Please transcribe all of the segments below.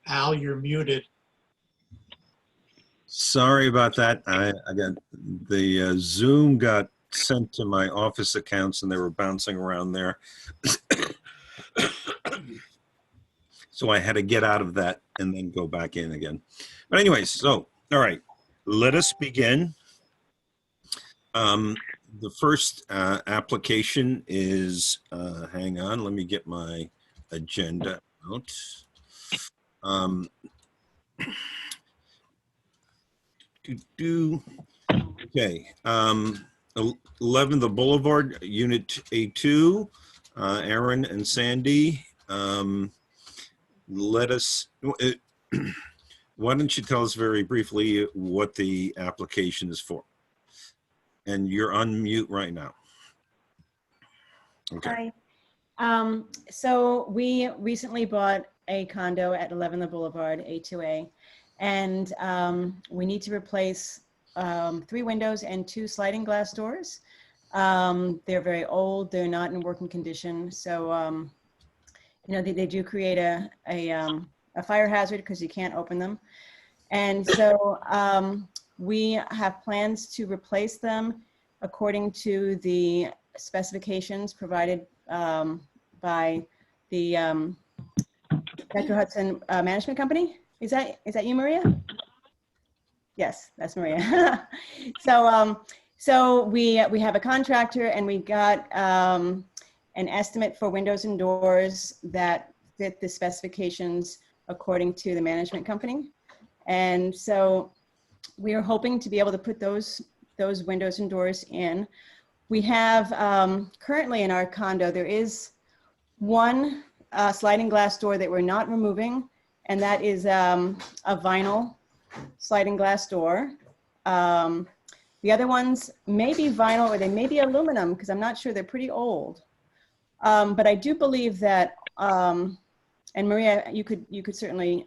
Al, you're muted. Sorry about that. I got the Zoom got sent to my office accounts and they were bouncing around there. So I had to get out of that and then go back in again. But anyways, so, all right, let us begin. The first application is, hang on, let me get my agenda out. Okay, 11 The Boulevard, Unit A2, Aaron and Sandy. Let us, why don't you tell us very briefly what the application is for? And you're on mute right now. Okay. Hi. So we recently bought a condo at 11 The Boulevard, A2A, and we need to replace 3 windows and 2 sliding glass doors. They're very old. They're not in working condition. So, you know, they do create a fire hazard because you can't open them. And so we have plans to replace them according to the specifications provided by the Metro Hudson Management Company. Is that you, Maria? Yes, that's Maria. So we have a contractor, and we got an estimate for windows and doors that fit the specifications according to the management company. And so we are hoping to be able to put those windows and doors in. We have currently in our condo, there is one sliding glass door that we're not removing, and that is a vinyl sliding glass door. The other ones may be vinyl or they may be aluminum, because I'm not sure, they're pretty old. But I do believe that, and Maria, you could certainly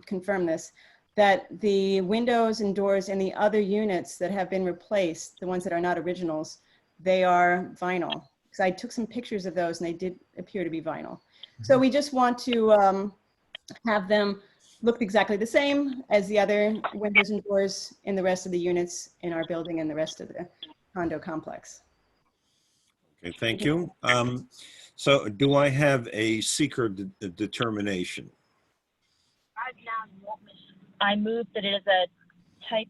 confirm this, that the windows and doors in the other units that have been replaced, the ones that are not originals, they are vinyl. Because I took some pictures of those and they did appear to be vinyl. So we just want to have them look exactly the same as the other windows and doors in the rest of the units in our building and the rest of the condo complex. Okay, thank you. So do I have a seeker determination? I move that it is a type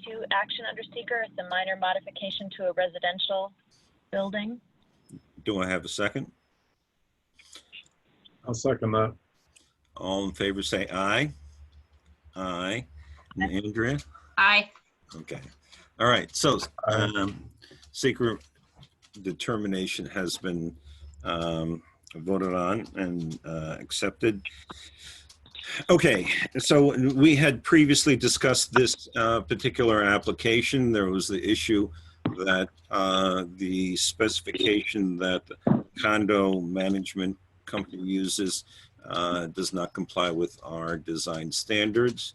2 action under seeker. It's a minor modification to a residential building. Do I have a second? I'll second that. All in favor say aye. Aye. And Andrea? Aye. Okay. All right. So seeker determination has been voted on and accepted. Okay, so we had previously discussed this particular application. There was the issue that the specification that the condo management company uses does not comply with our design standards.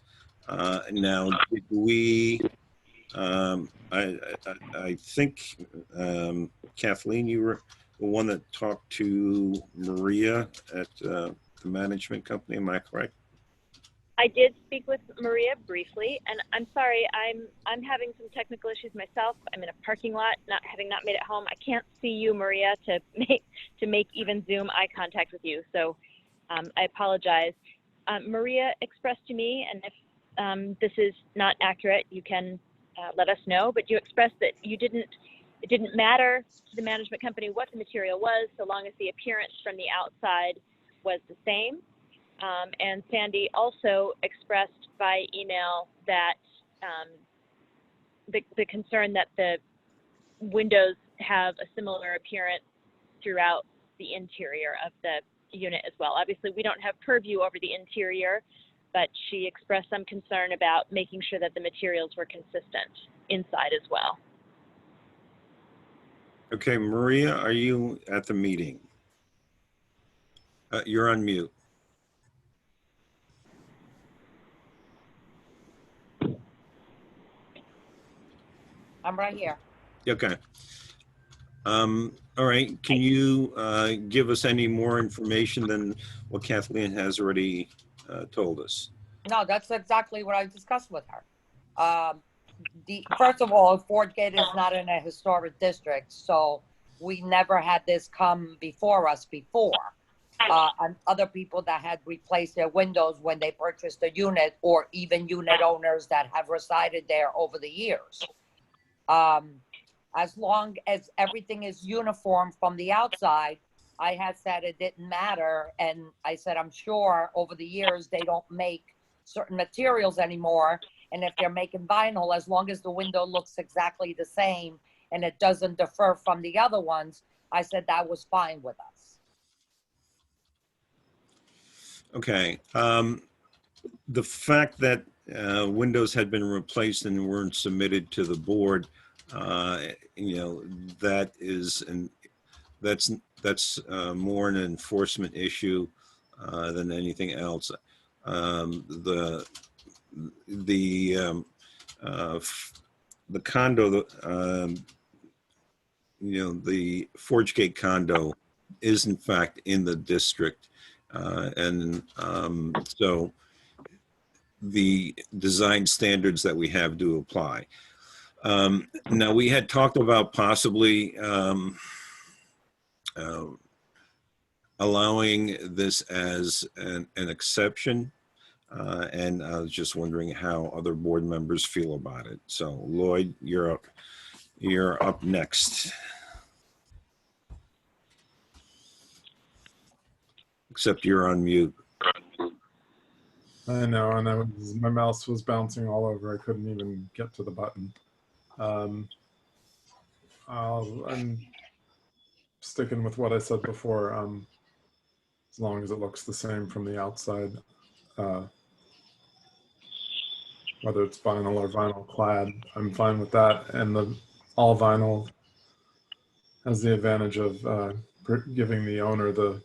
Now, did we, I think, Kathleen, you were the one that talked to Maria at the management company, am I correct? I did speak with Maria briefly, and I'm sorry, I'm having some technical issues myself. I'm in a parking lot, having not made it home. I can't see you, Maria, to make even Zoom eye contact with you. So I apologize. Maria expressed to me, and if this is not accurate, you can let us know. But you expressed that it didn't matter to the management company what the material was, so long as the appearance from the outside was the same. And Sandy also expressed by email that the concern that the windows have a similar appearance throughout the interior of the unit as well. Obviously, we don't have purview over the interior, but she expressed some concern about making sure that the materials were consistent inside as well. Okay, Maria, are you at the meeting? You're on mute. I'm right here. Okay. All right. Can you give us any more information than what Kathleen has already told us. No, that's exactly what I discussed with her. First of all, Ford Gate is not in a historic district, so we never had this come before us before. And other people that had replaced their windows when they purchased a unit, or even unit owners that have resided there over the years. As long as everything is uniform from the outside, I had said it didn't matter. And I said, I'm sure over the years, they don't make certain materials anymore. And if they're making vinyl, as long as the window looks exactly the same and it doesn't differ from the other ones, I said that was fine with us. Okay. The fact that windows had been replaced and weren't submitted to the board, that is, and that's more an enforcement issue than anything else. The condo, the Forge Gate condo is in fact in the district. So the design standards that we have do apply. Now, we had talked about possibly allowing this as an exception. And I was just wondering how other board members feel about it. So Lloyd, you're up. You're up next. Except you're on mute. I know, and my mouse was bouncing all over. I couldn't even get to the button. I'm sticking with what I said before. As long as it looks the same from the outside, whether it's vinyl or vinyl clad, I'm fine with that. And the all vinyl has the advantage of giving the owner the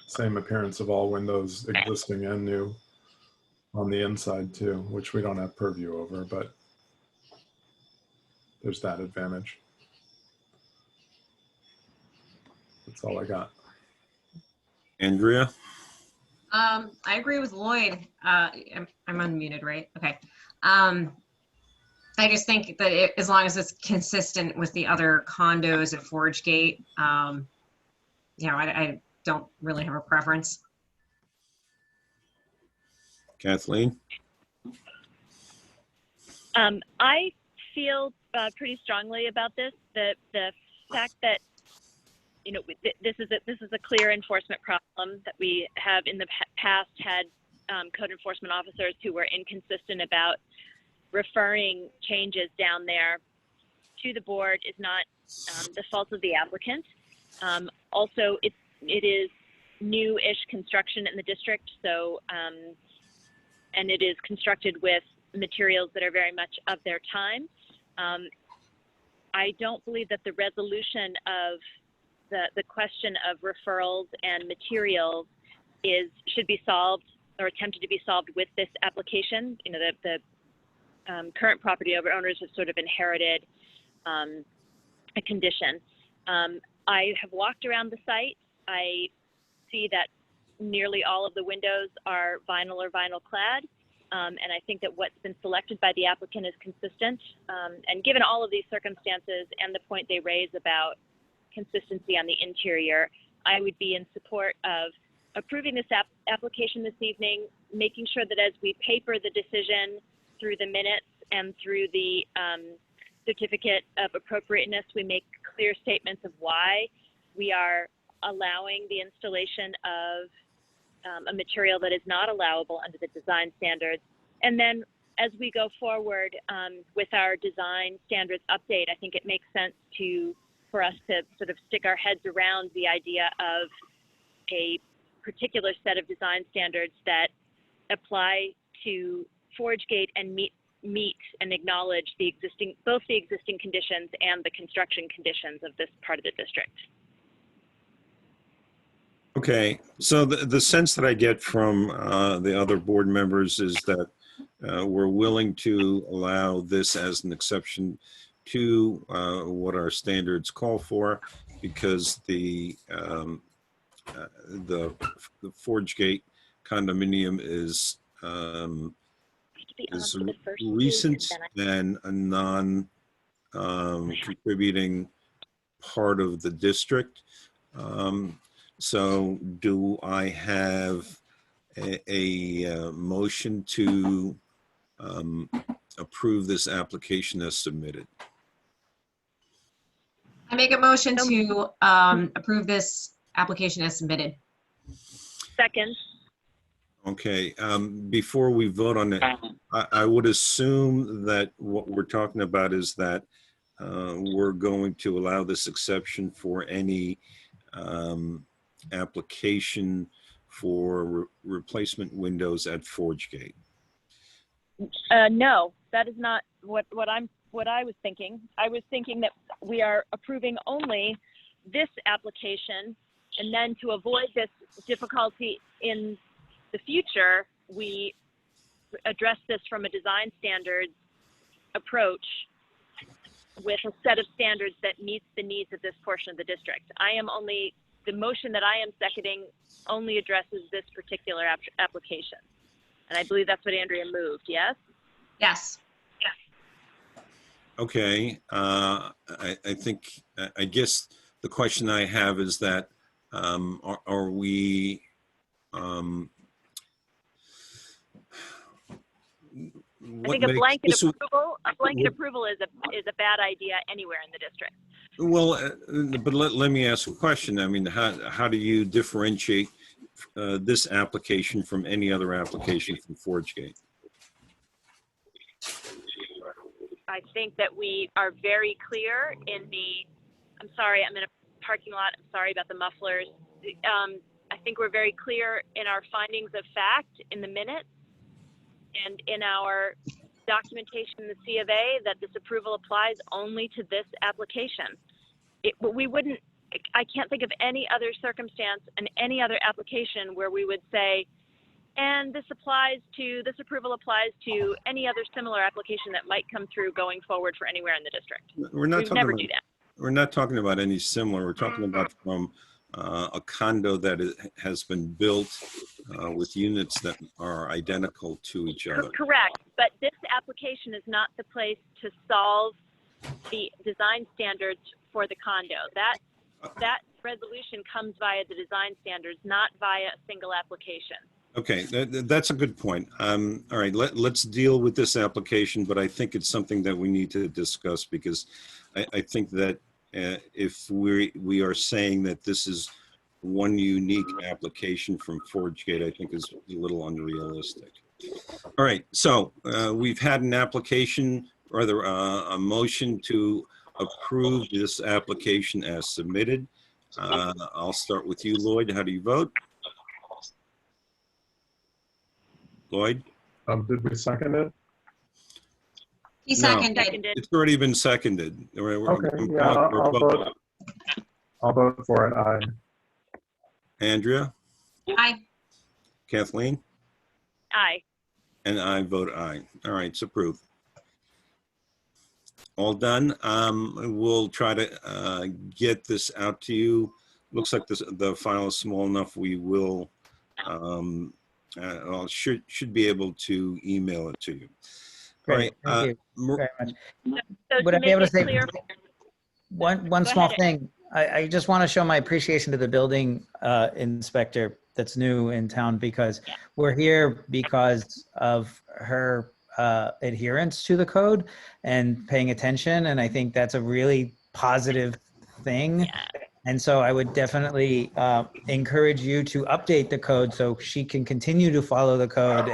same appearance of all windows, existing and new, on the inside too, which we don't have purview over, but there's that advantage. That's all I got. Andrea? I agree with Lloyd. I'm unmuted, right? Okay. I just think that as long as it's consistent with the other condos at Forge Gate, I don't really have a preference. Kathleen? I feel pretty strongly about this. The fact that this is a clear enforcement problem that we have in the past had code enforcement officers who were inconsistent about referring changes down there to the board is not the fault of the applicant. Also, it is new-ish construction in the district, so and it is constructed with materials that are very much of their time. I don't believe that the resolution of the question of referrals and materials should be solved or attempted to be solved with this application. The current property owners have sort of inherited a condition. I have walked around the site. I see that nearly all of the windows are vinyl or vinyl clad. And I think that what's been selected by the applicant is consistent. And given all of these circumstances and the point they raise about consistency on the interior, I would be in support of approving this application this evening, making sure that as we paper the decision through the minutes and through the certificate of appropriateness, we make clear statements of why we are allowing the installation of a material that is not allowable under the design standards. And then as we go forward with our design standards update, I think it makes sense for us to sort of stick our heads around the idea of a particular set of design standards that apply to Forge Gate and meet and acknowledge both the existing conditions and the construction conditions of this part of the district. Okay, so the sense that I get from the other board members is that we're willing to allow this as an exception to what our standards call for, because the Forge Gate condominium is To be on is for the first two, recent and then and a non-contributing part of the district. So do I have a motion to approve this application as submitted? I make a motion to approve this application as submitted. second. Okay, before we vote on it, I would assume that what we're talking about is that we're going to allow this exception for any application for replacement windows at Forge Gate. No, that is not what I was thinking. I was thinking that we are approving only this application, and then to avoid this difficulty in the future, we address this from a design standards approach with a set of standards that meets the needs of this portion of the district. The motion that I am seconding only addresses this particular application. And I believe that's what Andrea moved, yes? Yes. Okay, I guess the question I have is that, are we, I what think a makes blanket this- approval is a bad idea anywhere in the district. Well, but let me ask a question. I mean, how do you differentiate this application from any other application from Forge Gate? I think that we are very clear I'm sorry, I'm in a parking lot. I'm sorry about the mufflers. I think we're very clear in our findings of fact in the minutes and in our documentation in the C of A that this approval applies only to this application. I can't think of any other circumstance and any other application where we would say, and this approval applies to any other similar application that might come through going forward for anywhere in the district. We're not We've talking never about, do that. we're not talking about any similar. We're talking about from a condo that has been built with units that are identical to each other. Correct, but this application is not the place to solve the design standards for the condo. That resolution comes via the design standards, not via a single application. Okay, that's a good point. All right, let's deal with this application, but I think it's something that we need to discuss because I think that if we are saying that this is one unique application from Forge Gate, I think is a little unrealistic. All right, so we've had an application, rather a motion to approve this application as submitted. I'll start with you, Lloyd. How do you vote? Lloyd? Did we second it? He No. seconded. It's already been seconded. Okay, yeah, I'll vote for it. Aye. Andrea, Aye. Kathleen, Aye. and I vote aye. All right, it's approved. All done. We'll try to get this out to you. Looks like the file is small enough. We will should be able to email it to you. All Great, right. thank you very much. So Would to I be make able to it say clear, one Go small ahead. thing? I just want to show my appreciation to the building inspector that's new in town because we're here because of her adherence to the code and paying attention. And I think that's a really positive thing. And so I would definitely encourage you to update the code so she can continue to follow the code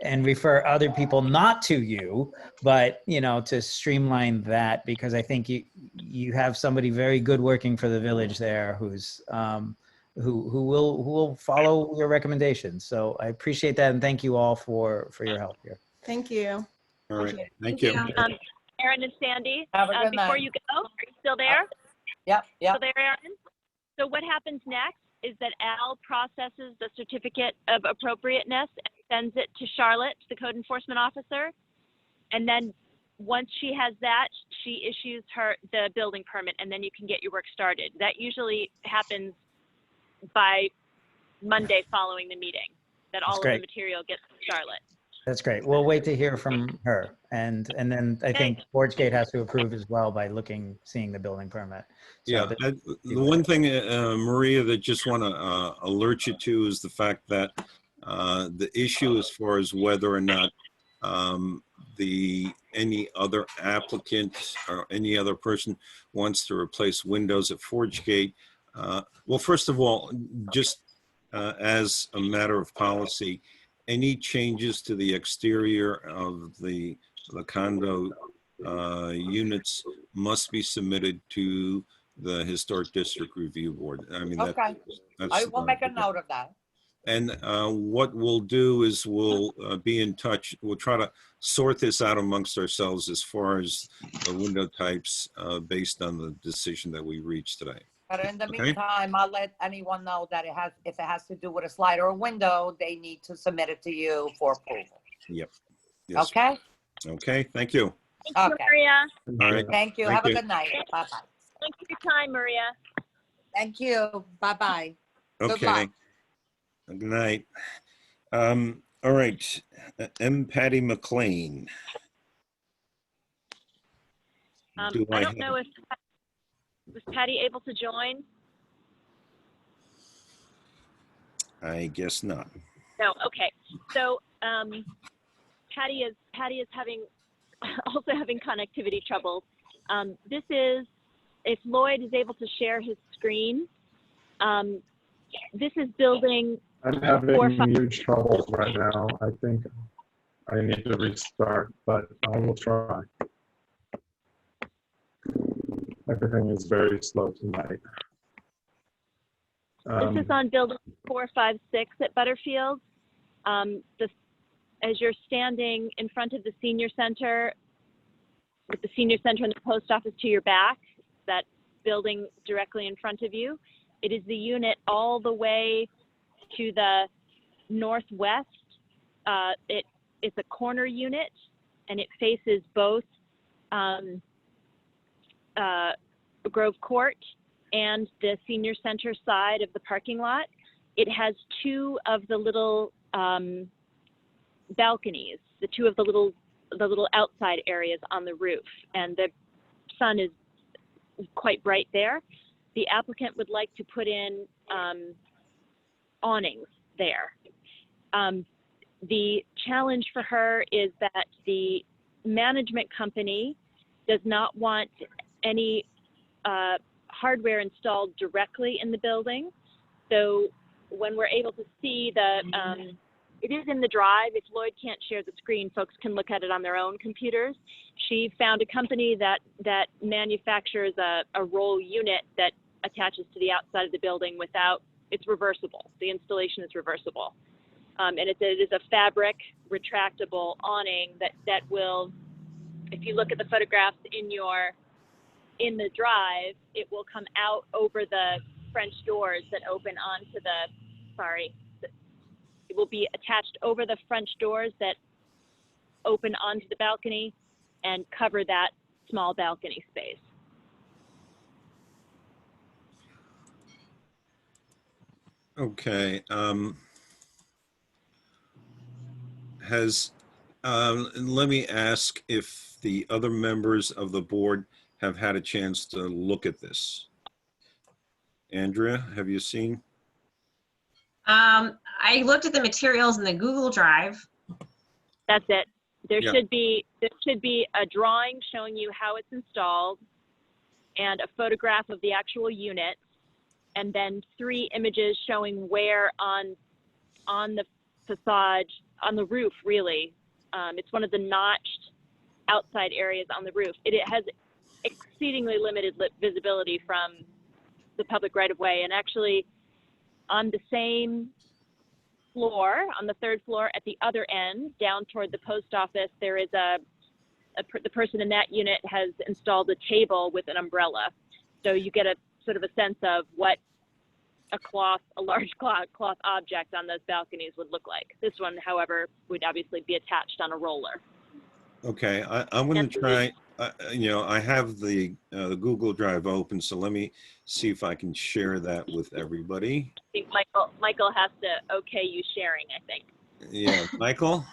and refer other people not to you, but to streamline that, because I think you have somebody very good working for the village there who's who will follow your recommendations. So I appreciate that and thank you all for your help here. Thank you. All right. Thank Thank you. you. Aaron and Sandy, Have a good before night. you go, are you still there? Yep, yep. Still there, Aaron? So what happens next is that Al processes the certificate of appropriateness and sends it to Charlotte, the code enforcement officer. And then once she has that, she issues the building permit, and then you can get your work started. That usually happens by Monday following the meeting. that all of great. the material gets to Charlotte. That's great. We'll wait to hear from her. And then I think ForgeGate has to approve as well by seeing the building permit. So Yeah, the one thing, Maria, that just want to alert you to is the fact that the issue as far as whether or not any other applicant or any other person wants to replace windows at ForgeGate. Well, first of all, just as a matter of policy, any changes to the exterior of the condo units must be submitted to the Historic District Review Board. I mean, Okay, I will make a note of that. And what we'll do is we'll be in touch. We'll try to sort this out amongst ourselves as far as the window types based on the decision that we reached today. But in the Okay. meantime, I'll let anyone know that if it has to do with a slide or a window, they need to submit it to you for approval. Yep. Yes. Okay? Okay. Thank you. Thank you, Okay. Maria. All right. Thank you. Thank Have a you. good night. Bye-bye. Thanks for your time, Maria. Thank you. Bye-bye. Good Okay. luck. Good night. All right. M. Patty McLean. Do I I don't know if, was Patty able to join? I guess not. No, okay. So Patty is having also having connectivity troubles. This is, if Lloyd is able to share his screen, this is building. I'm having huge troubles right now. I think I need to restart, but I will try. Everything is very slow tonight. This is on building 456 at Butterfield. As you're standing in front of the senior center, with the senior center and the post office to your back, that building directly in front of you, it is the unit all the way to the northwest. It's a corner unit, and it faces both Grove Court and the senior center side of the parking lot. It has two of the little balconies, two of the little outside areas on the roof, and the sun is quite bright there. The applicant would like to put in awnings there. The challenge for her is that the management company does not want any hardware installed directly in the building. So when we're able to see it is in the drive. If Lloyd can't share the screen, folks can look at it on their own computers. She found a company that manufactures a roll unit that attaches to the outside of the building it's reversible. The installation is reversible. And it is a fabric retractable awning that will, if you look at the photographs in the drive, it will come out over the French doors that open onto it will be attached over the French doors that open onto the balcony and cover that small balcony space. Okay. Let me ask if the other members of the board have had a chance to look at this. Andrea, have you seen? I looked at the materials in the Google Drive. That's it. There Yeah. should be a drawing showing you how it's installed and a photograph of the actual unit, and then 3 images showing where on the facade, on the roof, really. It's one of the notched outside areas on the roof. It has exceedingly limited visibility from the public right-of-way, and actually on the same floor, on the 3rd floor at the other end, down toward the post office, there is the person in that unit has installed a table with an umbrella. So you get a sort of a sense of what a large cloth object on those balconies would look like. This one, however, would obviously be attached on a roller. Okay, I'm going to try. I have the Google Drive open, so let me see if I can share that with everybody. I think Michael has to okay you sharing, I think. Yeah, Michael?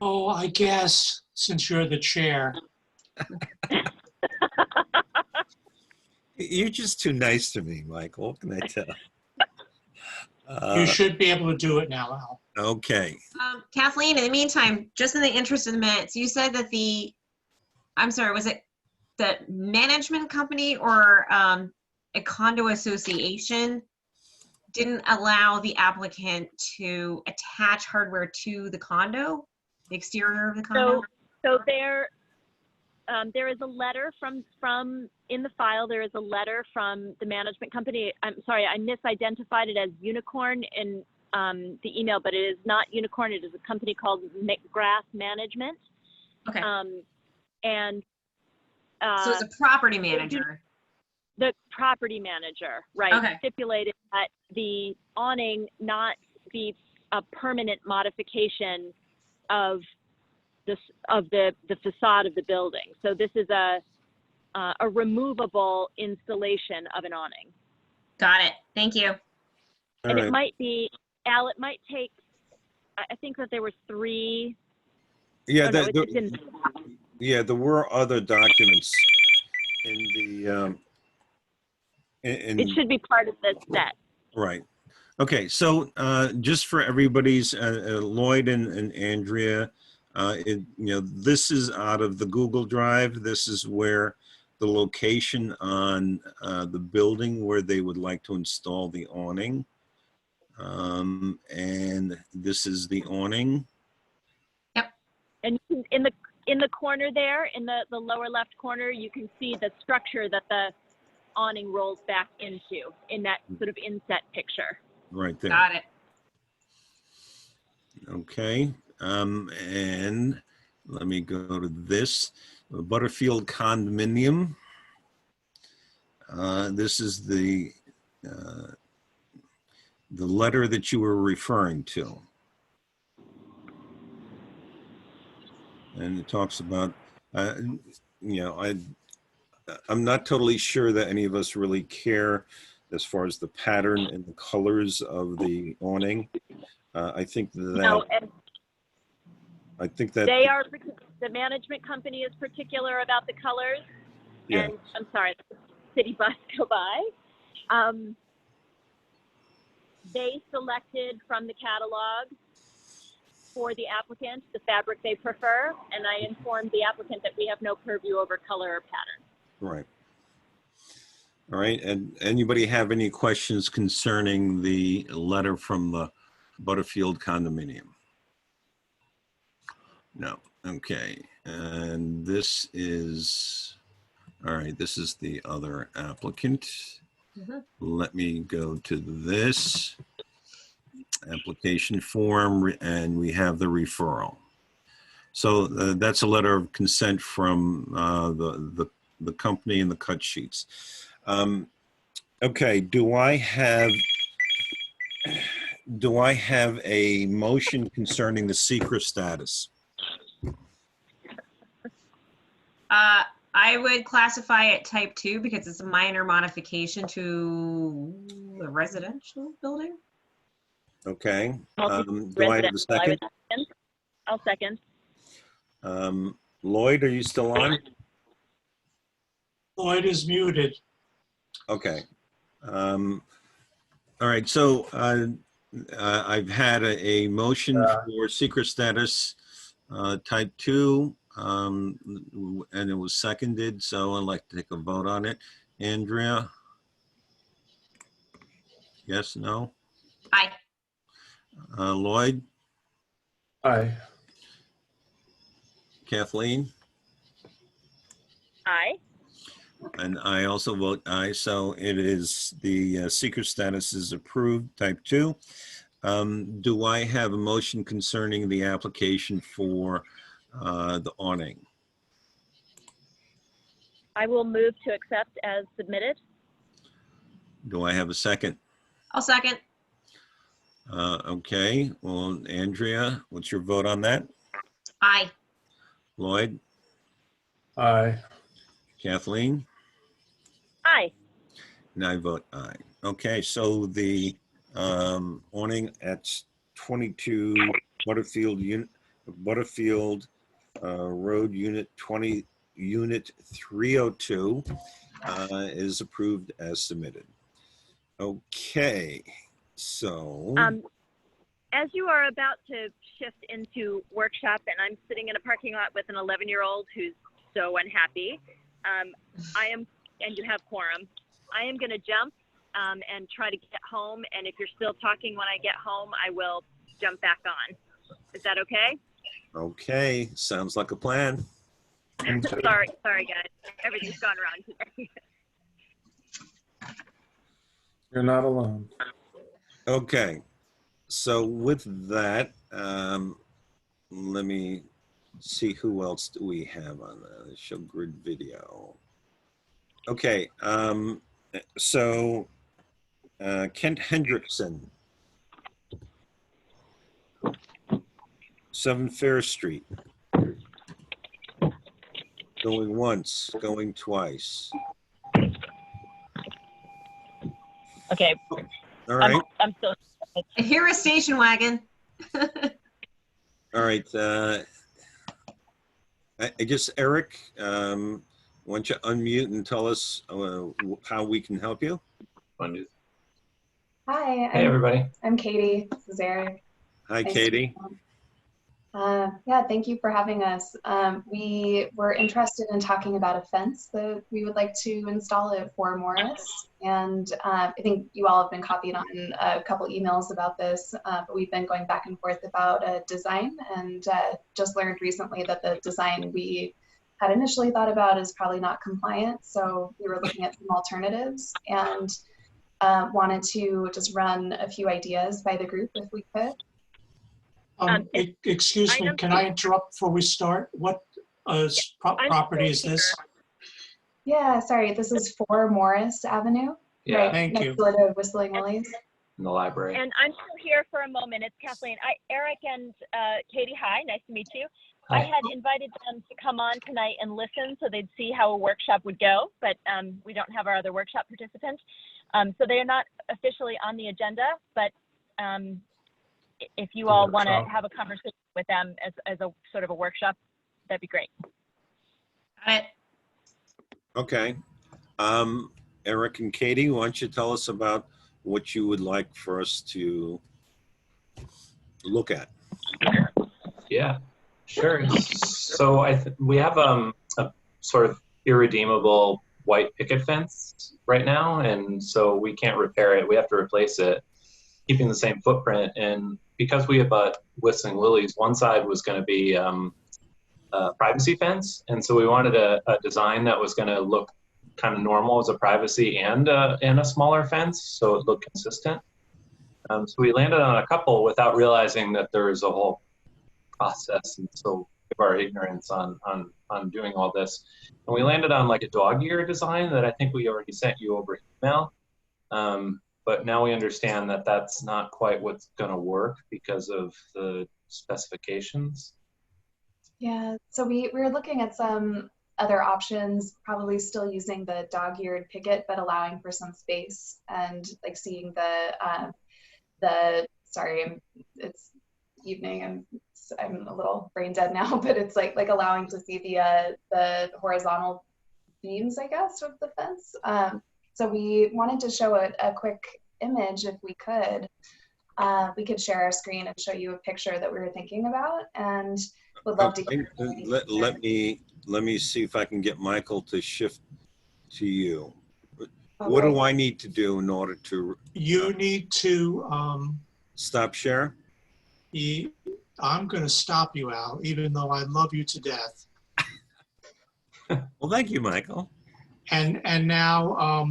Oh, I guess, since you're the chair. You're just too nice to me, Michael. What can I tell? You should be able to do it now, Al. Okay. Kathleen, in the meantime, just in the interest of the minutes, you said that I'm sorry, was it the management company or a condo association didn't allow the applicant to attach hardware to the condo, the exterior of the condo? So there is a letter from in the file. There is a letter from the management company. I'm sorry, I misidentified it as Unicorn in the email, but it is not Unicorn. It is a company called McGrath Management. Okay. And So it's a property manager. the property manager, right, Okay. stipulated that the awning not be a permanent modification of the facade of the building. So this is a removable installation of an awning. Got it. Thank you. All And right. it might be, Al, it might take, I think that there were 3. Yeah, Oh, no, it's in, yeah, there were other documents in the it should be part of the set. right. Okay, so just for everybody's Lloyd and Andrea, this is out of the Google Drive. This is where the location on the building where they would like to install the awning. And this is the awning. And you can, in the corner there, in the lower left corner, you can see the structure that the awning rolls back into in that sort of inset picture. Right there. Got it. Okay, and let me go to this, Butterfield Condominium. This is the letter that you were referring to. And it talks about, I'm not totally sure that any of us really care as far as the pattern and the colors of the awning. I think that, No, and I think that, the management company is particular about the colors. yeah, And I'm sorry, the city bus go by. They selected from the catalog for the applicant the fabric they prefer, and I informed the applicant that we have no purview over color or pattern. right. All right, and anybody have any questions concerning the letter from the Butterfield condominium? No, okay, and this is, all right, this is the other applicant. Mhm. Let me go to this application form, and we have the referral. So that's a letter of consent from the company and the cut sheets. Okay, do I have a motion concerning the secret status? I would classify it type 2 because it's a minor modification to a residential building. Okay, do I have a second? I'll second. Lloyd, are you still on? Lloyd is muted. Okay. All right, so I've had a motion for secret status type 2, and it was seconded, so I'd like to take a vote on it. Andrea? Yes, no? Aye. Lloyd? Aye. Kathleen? Aye. And I also vote aye, so it is, the secret status is approved, type 2. Do I have a motion concerning the application for the awning? I will move to accept as submitted. Do I have a second? I'll second. Okay, well, Andrea, what's your vote on that? Aye. Lloyd? Aye. Kathleen? Aye. And I vote aye. Okay, so the awning at 22 Butterfield Road, Unit 20, Unit 302 is approved as submitted. Okay, so, As you are about to shift into workshop, and I'm sitting in a parking lot with an 11-year-old who's so unhappy, and you have quorum, I am going to jump and try to get home. And if you're still talking when I get home, I will jump back on. Is that okay? okay, sounds like a plan. Sorry, guys. Everything's gone wrong today. You're not alone. Okay, so with that, let me see who else do we have on the show grid video. Okay, so Kent Hendrickson, 7 Fair Street. Going once, going twice. Okay. All right, I'm still. I hear a station wagon. all right. I guess, Eric, why don't you unmute and tell us how we can help you? Hi, Hey, everybody. I'm Katie. This is Eric. Hi, Nice to Katie. meet you. Yeah, thank you for having us. We were interested in talking about a fence that we would like to install at 4 Morris. And I think you all have been copied on a couple emails about this, but we've been going back and forth about a design, and just learned recently that the design we had initially thought about is probably not compliant. So we were looking at some alternatives and wanted to just run a few ideas by the group if we could. Excuse me, can I interrupt before we start? What property is this? Yeah, sorry, this is 4 Morris Avenue. Yeah, Right thank next you. door to Whistling Willies. in the library. And I'm still here for a moment. It's Kathleen. Eric and Katie, hi, nice to meet you. Hi. I had invited them to come on tonight and listen so they'd see how a workshop would go, but we don't have our other workshop participants. So they are not officially on the agenda, but if you all want to have a conversation with them as a sort of a workshop, that'd be great. Got it. Okay. Eric and Katie, why don't you tell us about what you would like for us to look at? Yeah, sure. So we have a sort of irredeemable white picket fence right now, and so we can't repair it. We have to replace it, keeping the same footprint. And because we abut Whistling Willies, one side was going to be a privacy fence, and so we wanted a design that was going to look kind of normal as a privacy and a smaller fence, so it looked consistent. So we landed on a couple without realizing that there is a whole process, and so of our ignorance on doing all this. And we landed on like a dog ear design that I think we already sent you over email. But now we understand that that's not quite what's going to work because of the specifications. Yeah, so we were looking at some other options, probably still using the dog-eared picket, but allowing for some space, and like seeing sorry, it's evening, I'm a little brain dead now, but it's like allowing to see the horizontal beams, I guess, of the fence. So we wanted to show a quick image if we could. We could share our screen and show you a picture that we were thinking about, and would love to hear. Let me see if I can get Michael to shift to you. Oh, What do great. I need to do in order to You need to, stop share? I'm going to stop you, Al, even though I love you to death. Well, thank you, Michael. And now,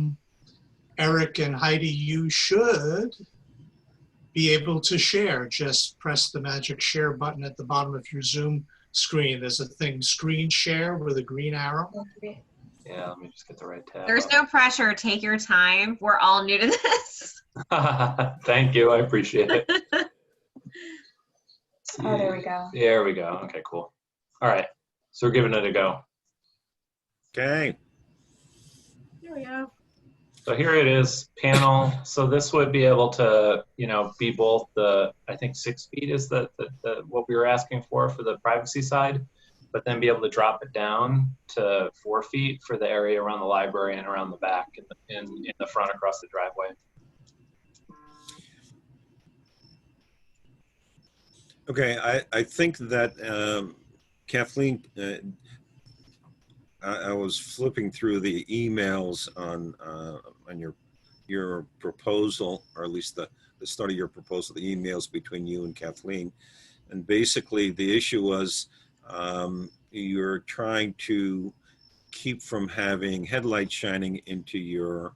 Eric and Heidi, you should be able to share. Just press the magic share button at the bottom of your Zoom screen. There's a thing, screen share with a green arrow. Yeah, let me just get the right tab. There's no pressure. Take your time. We're all new to this. Thank you, I appreciate it. Oh, there we go. There we go. Okay, cool. All right, so we're giving it a go. Okay. Here we go. So here it is, panel. So this would be able to, be both I think 6 feet is the what we were asking for the privacy side, but then be able to drop it down to 4 feet for the area around the library and around the back in the front across the driveway. Okay, I think that Kathleen, I was flipping through the emails on your proposal, or at least the start of your proposal, the emails between you and Kathleen, and basically the issue was you're trying to keep from having headlights shining into your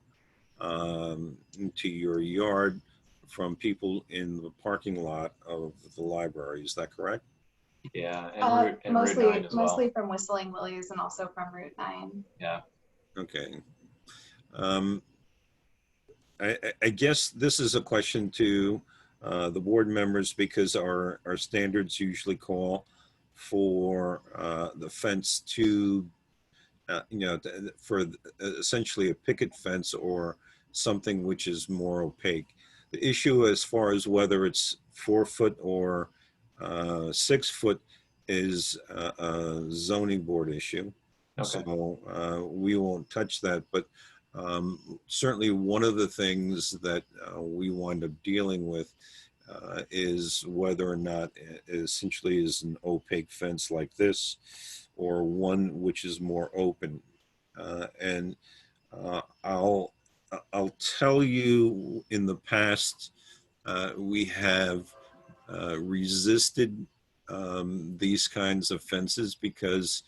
yard from people in the parking lot of the library. Is that correct? Yeah, and Route 9 as well. Mostly from Whistling Willies and also from Route 9. Yeah. Okay. I guess this is a question to the board members, because our standards usually call for the fence to, for essentially a picket fence or something which is more opaque. The issue as far as whether it's 4 foot or 6 foot is a zoning board issue. Okay. So we won't touch that, but certainly one of the things that we wind up dealing with is whether or not it essentially is an opaque fence like this, or one which is more open. And I'll tell you, in the past, we have resisted these kinds of fences because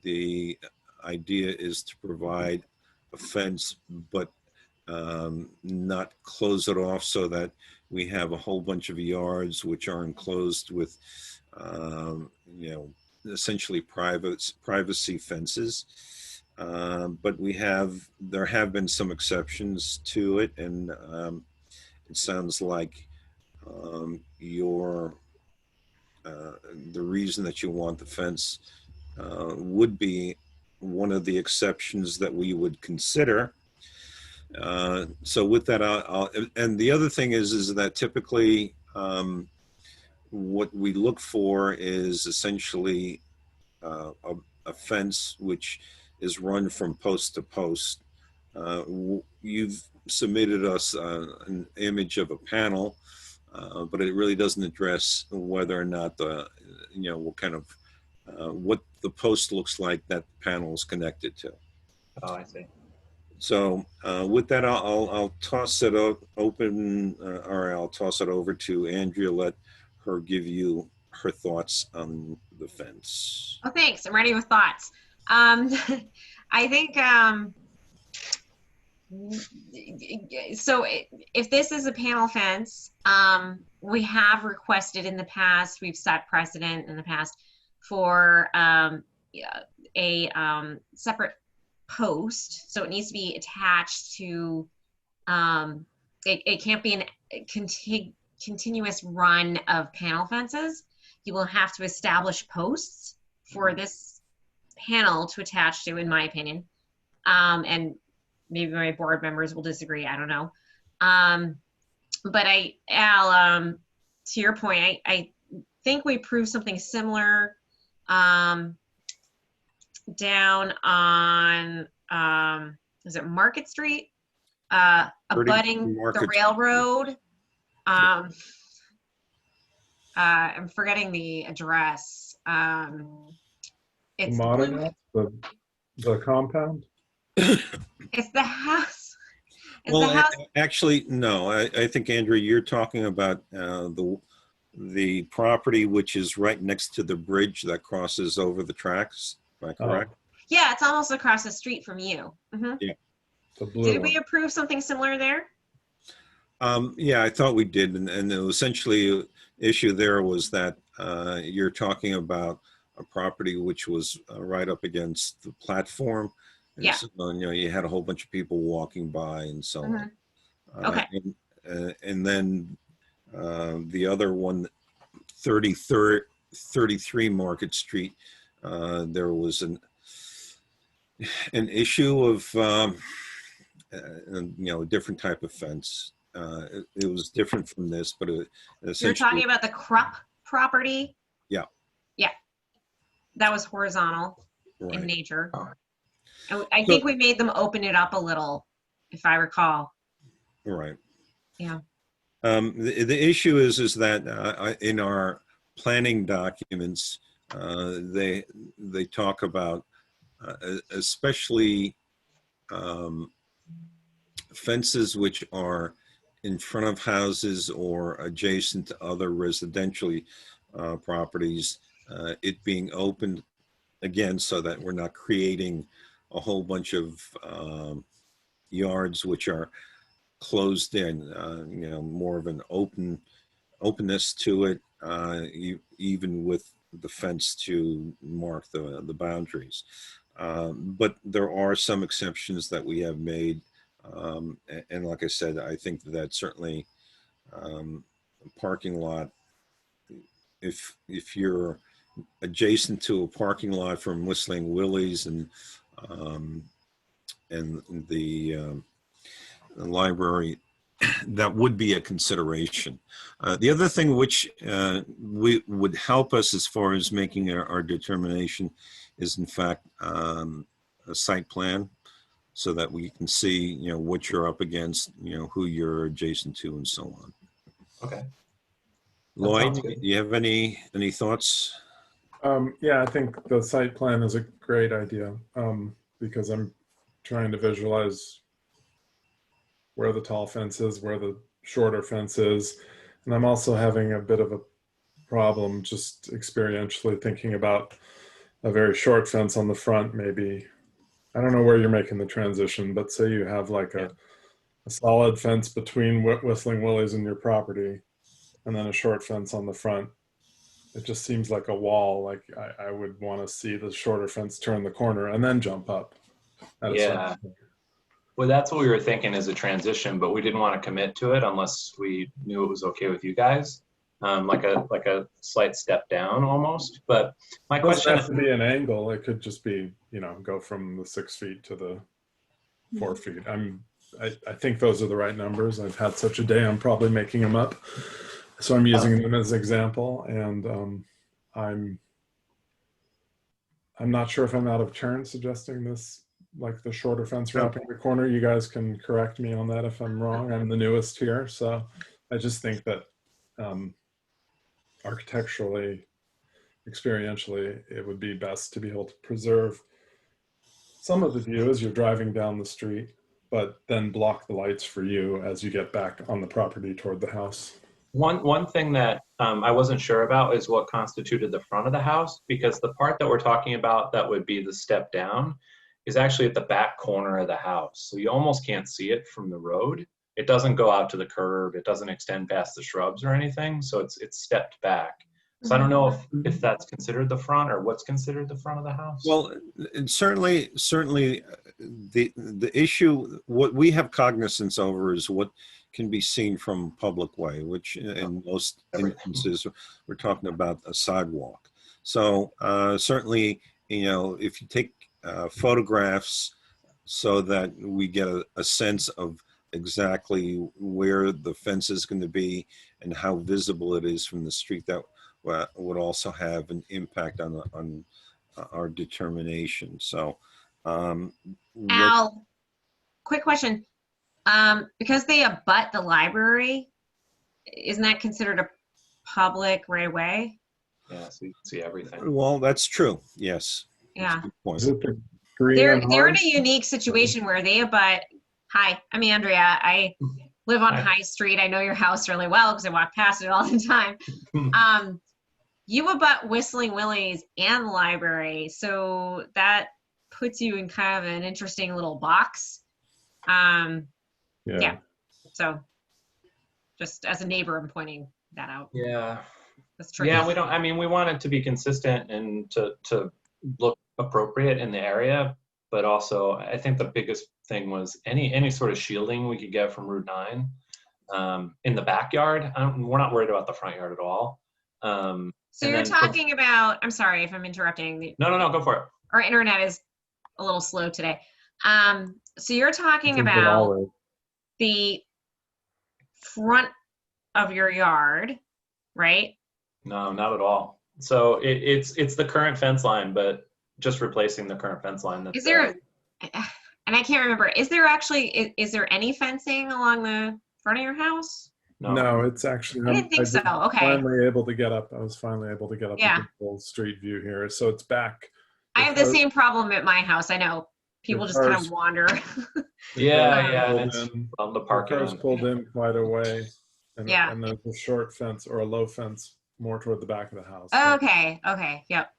the idea is to provide a fence, but not close it off so that we have a whole bunch of yards which are enclosed with, essentially privacy fences. But there have been some exceptions to it, and it sounds like the reason that you want the fence would be one of the exceptions that we would consider. So with that, and the other thing is that typically what we look for is essentially a fence which is run from post to post. You've submitted us an image of a panel, but it really doesn't address whether or not what kind of what the post looks like that the panel is connected to. Oh, I see. So with that, I'll toss it open, or I'll toss it over to Andrea. Let her give you her thoughts on the fence. Oh, thanks. I'm ready with thoughts. I think, so if this is a panel fence, we have requested in the past, we've set precedent in the past for a separate post. So it needs to be attached to, it can't be a continuous run of panel fences. You will have to establish posts for this panel to attach to, in my opinion. And maybe my board members will disagree, I don't know. But Al, to your point, I think we proved something similar down on, is it Market Street? Abutting the railroad. I'm forgetting the address. It's Modern, the compound? It's the house. It's Well, the house. actually, no. I think, Andrea, you're talking about the property which is right next to the bridge that crosses over the tracks. Am I correct? Yeah, it's almost across the street from you. Mm-hmm. Yeah. The blue Did one. we approve something similar there? Yeah, I thought we did. And essentially, issue there was that you're talking about a property which was right up against the platform. And Yeah. so, you had a whole bunch of people walking by and so on. Okay. And then the other one, 33 Market Street, there was an issue of, a different type of fence. It was different from this, but You're essentially, talking about the Krupp property? Yeah. Yeah. That was horizontal in right. nature. Oh. And I think we made them open it up a little, if I recall. Right. Yeah. The issue is that in our planning documents, they talk about especially fences which are in front of houses or adjacent to other residential properties, it being opened again so that we're not creating a whole bunch of yards which are closed in, more of an openness to it, even with the fence to mark the boundaries. But there are some exceptions that we have made. And like I said, I think that certainly a parking lot, if you're adjacent to a parking lot from Whistling Willie's and the library, that would be a consideration. The other thing which would help us as far as making our determination is, in fact, a site plan, so that we can see, what you're up against, who you're adjacent to, and so on. Okay. Lloyd, sounds good. do you have any thoughts? Yeah, I think the site plan is a great idea, because I'm trying to visualize where the tall fence is, where the shorter fence is. And I'm also having a bit of a problem just experientially thinking about a very short fence on the front, maybe. I don't know where you're making the transition, but say you have like a solid fence between Whistling Willie's and your property, and then a short fence on the front. It just seems like a wall. Like I would want to see the shorter fence turn the corner and then jump up. at a Yeah. certain point. Well, that's what we were thinking as a transition, but we didn't want to commit to it unless we knew it was okay with you guys. Like a slight step down almost. But my It doesn't question have to be an angle. It could just be, go from the 6 feet to the 4 feet. I think those are the right numbers. I've had such a day, I'm probably making them up. So I'm using them as an example, and I'm not sure if I'm out of turn suggesting this, like the shorter fence wrapping the corner. You guys can correct me on that if I'm wrong. I'm the newest here, so I just think that architecturally, experientially, it would be best to be able to preserve some of the view as you're driving down the street, but then block the lights for you as you get back on the property toward the house. One thing that I wasn't sure about is what constituted the front of the house, because the part that we're talking about that would be the step down is actually at the back corner of the house. So you almost can't see it from the road. It doesn't go out to the curb. It doesn't extend past the shrubs or anything. So it's stepped back. So I don't know if that's considered the front or what's considered the front of the house. Well, and certainly the issue, what we have cognizance over is what can be seen from public way, which in most instances, we're talking about a sidewalk. So certainly, if you take photographs so that we get a sense of exactly where the fence is going to be and how visible it is from the street, that would also have an impact on our determination. So, Al, quick question. Because they abut the library, isn't that considered a public right of way? Yeah, so you can see everything. Well, that's true. Yes. Yeah. Is it the green They're and in a orange? unique situation where they abut. Hi, I'm Andrea. I live on High Street. I know your house really well because I walk past it all the time. You abut Whistling Willie's and the library, so that puts you in kind of an interesting little box. Yeah. So just as a neighbor, I'm pointing that out. Yeah. That's tricky. Yeah, we want it to be consistent and to look appropriate in the area, but also I think the biggest thing was any sort of shielding we could get from Route 9 in the backyard. We're not worried about the front yard at all. So you're talking about, I'm sorry if I'm interrupting. No, go for it. Our internet is a little slow today. So you're talking Isn't it about always? the front of your yard, right? No, not at all. So it's the current fence line, but just replacing the current fence line. That's Is there, and I can't remember, is there actually, is there any fencing along the front of your house? No, it's actually. I didn't think so. Okay. Finally able to get up. I was finally able to get up Yeah. to the full street view here. So it's back. I have the same problem at my house. I know people just kind cars- of wander. Yeah, Pulled it's in. on the The parking. cars pulled in quite a way. And, Yeah. and there's a short fence or a low fence more toward the back of the house. So Okay. Yep.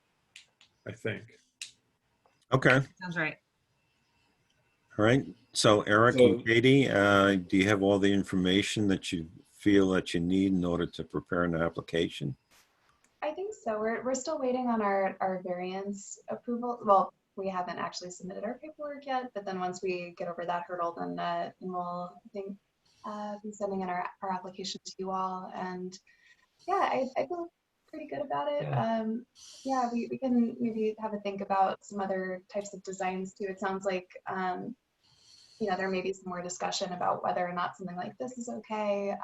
I think. Okay, Sounds right. all right. So Eric So- and Katie, do you have all the information that you feel that you need in order to prepare an application? I think so. We're still waiting on our variance approval. Well, we haven't actually submitted our paperwork yet, but then once we get over that hurdle, then we'll, I think, be sending in our application to you all. And yeah, I feel pretty good about it. Yeah, we can maybe have a think about some other types of designs too. It sounds like, there may be some more discussion about whether or not something like this is okay.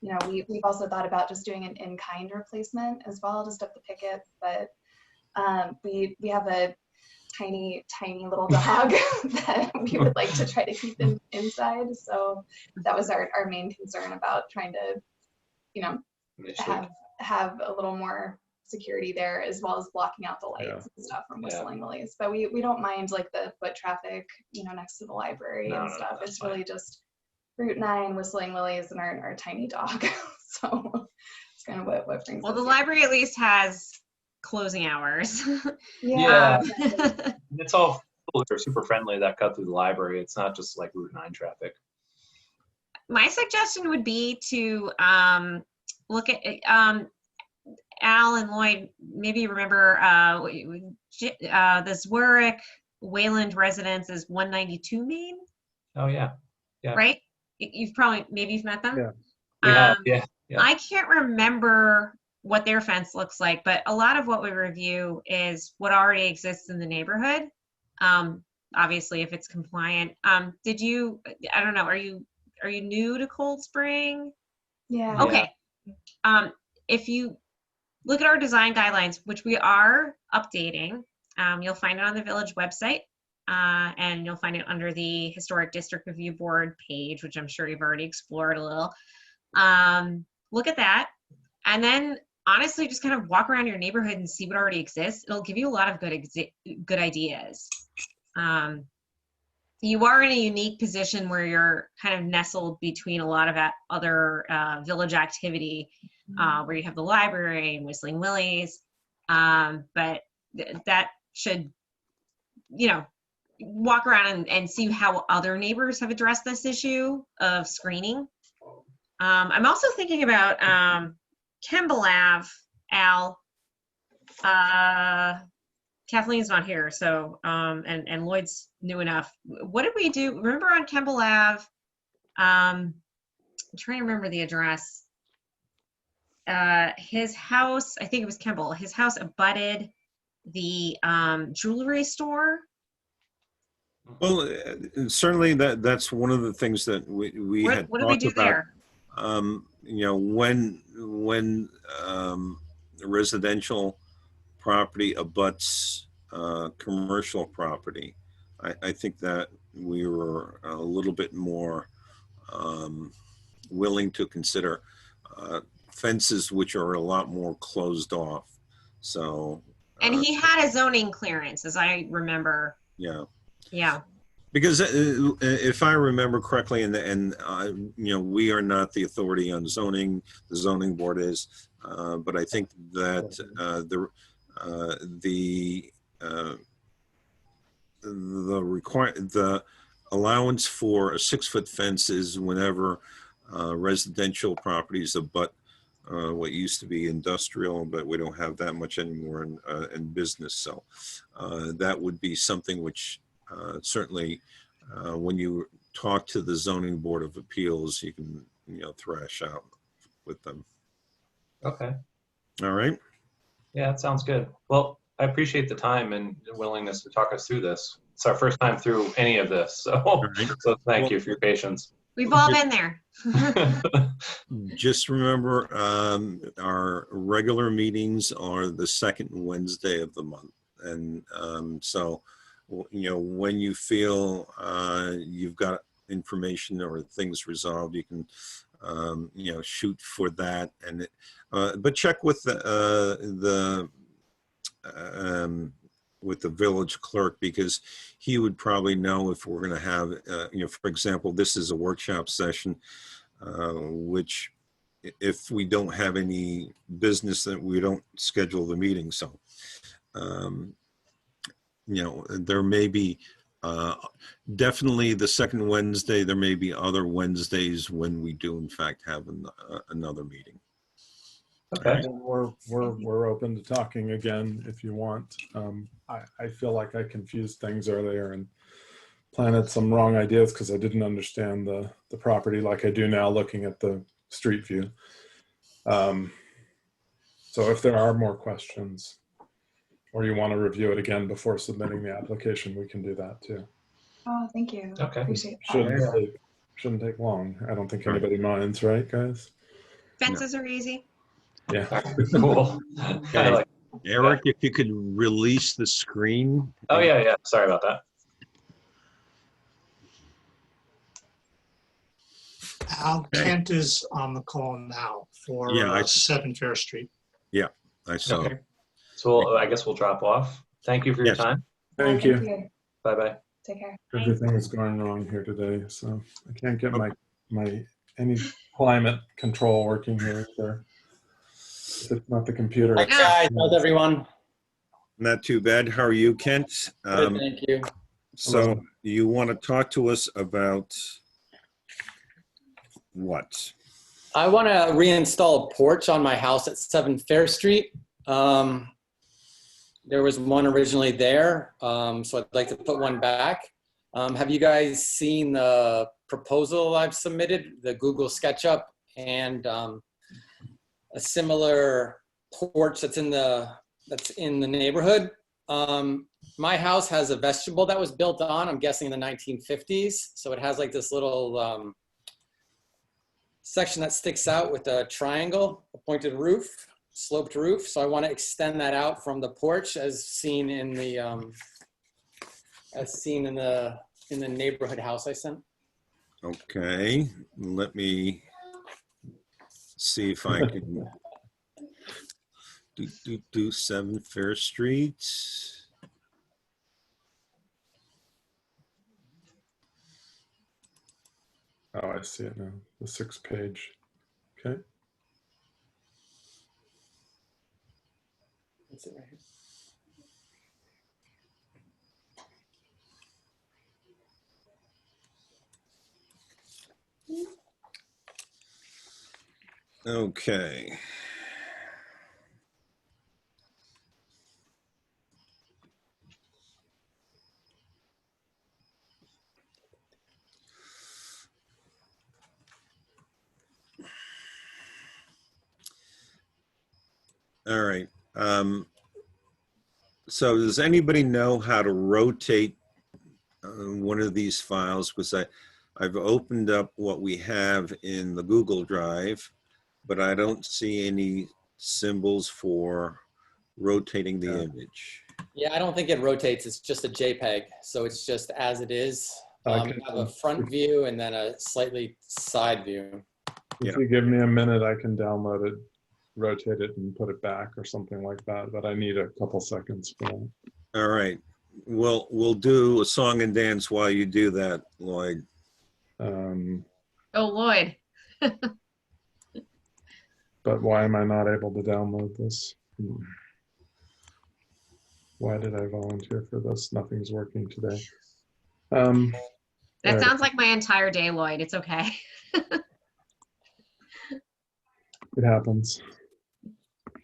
We've also thought about just doing an in-kind replacement as well, just of the pickets, but we have a tiny little dog that we would like to try to keep inside. So that was our main concern about trying to, have a little more security there, as well as blocking out the lights and stuff from Whistling Willies. But we don't mind like the foot traffic, next to the library and stuff. It's really just Route 9, Whistling Willies, and our tiny dog. So it's kind of what brings Well, us the here. library at least has closing hours. Yeah. Um, It's all they're super friendly that cut through the library. It's not just like Route 9 traffic. My suggestion would be to look at Al and Lloyd. Maybe you remember the Zwick Wayland residence is 192 Main, Oh yeah. Yeah. right? You've maybe you've met them. Yeah. We have, yeah. I can't remember what their fence looks like, but a lot of what we review is what already exists in the neighborhood. Obviously, if it's compliant. I don't know, are you new to Cold Spring? Yeah. Okay. If you look at our design guidelines, which we are updating, you'll find it on the village website, and you'll find it under the Historic District Review Board page, which I'm sure you've already explored a little. Look at that, and then honestly, just kind of walk around your neighborhood and see what already exists. It'll give you a lot of good ideas. You are in a unique position where you're kind of nestled between a lot of other village activity, where you have the library and Whistling Willies, but that should, walk around and see how other neighbors have addressed this issue of screening. I'm also thinking about Kemble Ave, Al. Kathleen's not here, so and Lloyd's new enough. What did we do? Remember on Kemble Ave? I'm trying to remember the address. His house, I think it was Kemble. His house abutted the jewelry store. Well, certainly that's one of the things that we had What did we talked do about. there? When residential property abuts commercial property, I think that we were a little bit more willing to consider fences which are a lot more closed off. So. And he had a zoning clearance, as I remember. Yeah. Yeah. Because if I remember correctly, and we are not the authority on zoning, the zoning board is, but I think that the allowance for a 6-foot fence is whenever residential properties abut what used to be industrial, but we don't have that much anymore in business. So that would be something which certainly when you talk to the zoning board of appeals, you can thrash out with them. Okay. All right. Yeah, that sounds good. Well, I appreciate the time and willingness to talk us through this. It's our first time through any of this, so right. so thank Well- you for your patience. We've all been there. Just remember, our regular meetings are the second Wednesday of the month. And so, when you feel you've got information or things resolved, you can, shoot for that. And but check with with the village clerk, because he would probably know if we're going to have, for example, this is a workshop session, which if we don't have any business, that we don't schedule the meeting. So, there may be definitely the second Wednesday. There may be other Wednesdays when we do in fact have another meeting. Okay. And we're open to talking again if you want. I feel like I confused things earlier and planted some wrong ideas because I didn't understand the property like I do now looking at the street view. So if there are more questions or you want to review it again before submitting the application, we can do that too. Oh, thank you. Okay. Appreciate that. Shouldn't take long. I don't think anybody minds, right, guys? Fences are easy. Yeah. Cool. I like- Eric, if you could release the screen. Oh yeah. Sorry about that. Al Kent is on the call now for Yeah, I- 7 Fair Street. I saw. Okay. So I guess we'll drop off. Thank you for your Yes. time. Thank you. Bye bye. Take care. Everything is going wrong here today, so I can't get my any climate control working here either. It's not the computer. Hi guys, how's everyone? Not too bad. How are you, Kent? Good, thank you. So you want to talk to us about what? I want to reinstall a porch on my house at 7 Fair Street. There was one originally there, so I'd like to put one back. Have you guys seen the proposal I've submitted, the Google SketchUp, and a similar porch that's in the neighborhood? My house has a vestibule that was built on, I'm guessing in the 1950s. So it has like this little section that sticks out with a triangle, a pointed roof, sloped roof. So I want to extend that out from the porch as seen in the neighborhood house I sent. Okay, let me see if I can do 7 Fair Street. Oh, I see it now. The 6th page. Okay. That's it right here. Okay. All right. So does anybody know how to rotate one of these files? Because I've opened up what we have in the Google Drive, but I don't see any symbols for rotating the image. Yeah, I don't think it rotates. It's just a JPEG. So it's just as it is. Okay. You have a front view and then a slightly side view. If you give me a minute, I can download it, rotate it, and put it back or something like that. But I need a couple seconds for that. All right. We'll do a song and dance while you do that, Lloyd. Oh, Lloyd. But why am I not able to download this? Why did I volunteer for this? Nothing's working today. That Right. sounds like my entire day, Lloyd. It's okay. It happens.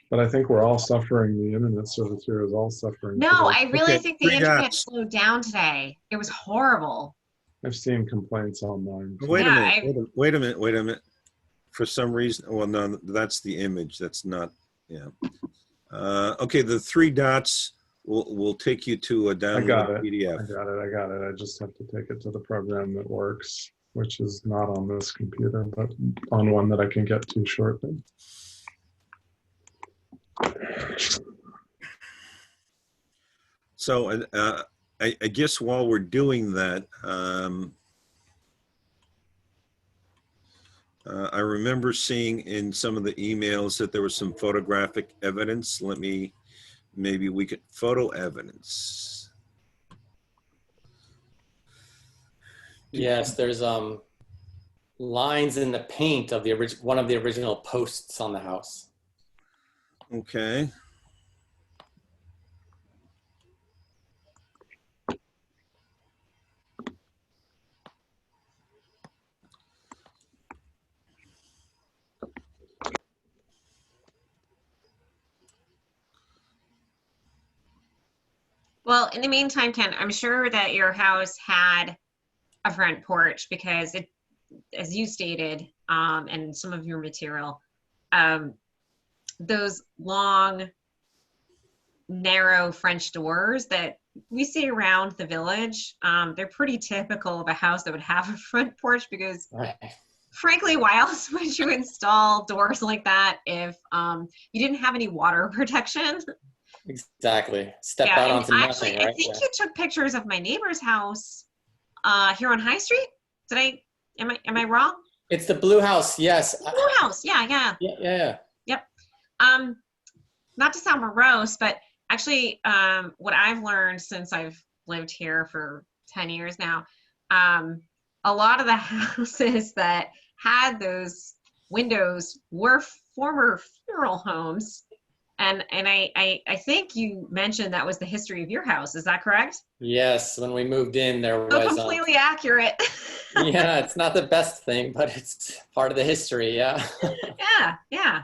But I think we're all suffering. The internet service here is all suffering. No, today. I really Okay, think the 3 internet dots. slowed down today. It was horrible. I've seen complaints online. Wait Yeah, a minute. Wait a minute. For some reason, well, no, that's the image. That's not, yeah. Okay, the 3 dots we'll take you to a I got download it. PDF. I got it. I just have to take it to the program that works, which is not on this computer, but on one that I can get to shortly. So I guess while we're doing that, I remember seeing in some of the emails that there was some photographic evidence. Maybe we could, photo evidence. Yes, there's lines in the paint of the one of the original posts on the house. Okay. Well, in the meantime, Ken, I'm sure that your house had a front porch because it, as you stated, and some of your material, those long, narrow French doors that we see around the village, they're pretty typical of a house that would have a front porch because Right. frankly, why else would you install doors like that if you didn't have any water protection? Exactly. Step Yeah, out and onto nothing, actually, right? I think Yeah. you took pictures of my neighbor's house here on High Street. Am I wrong? It's the blue house. Yes. Blue house. Yeah. Yeah. Yep. Not to sound morose, but actually, what I've learned since I've lived here for 10 years now, a lot of the houses that had those windows were former funeral homes. And I think you mentioned that was the history of your house. Is that correct? Yes. When we moved in, there So was. completely accurate. Yeah, it's not the best thing, but it's part of the history. Yeah. Yeah.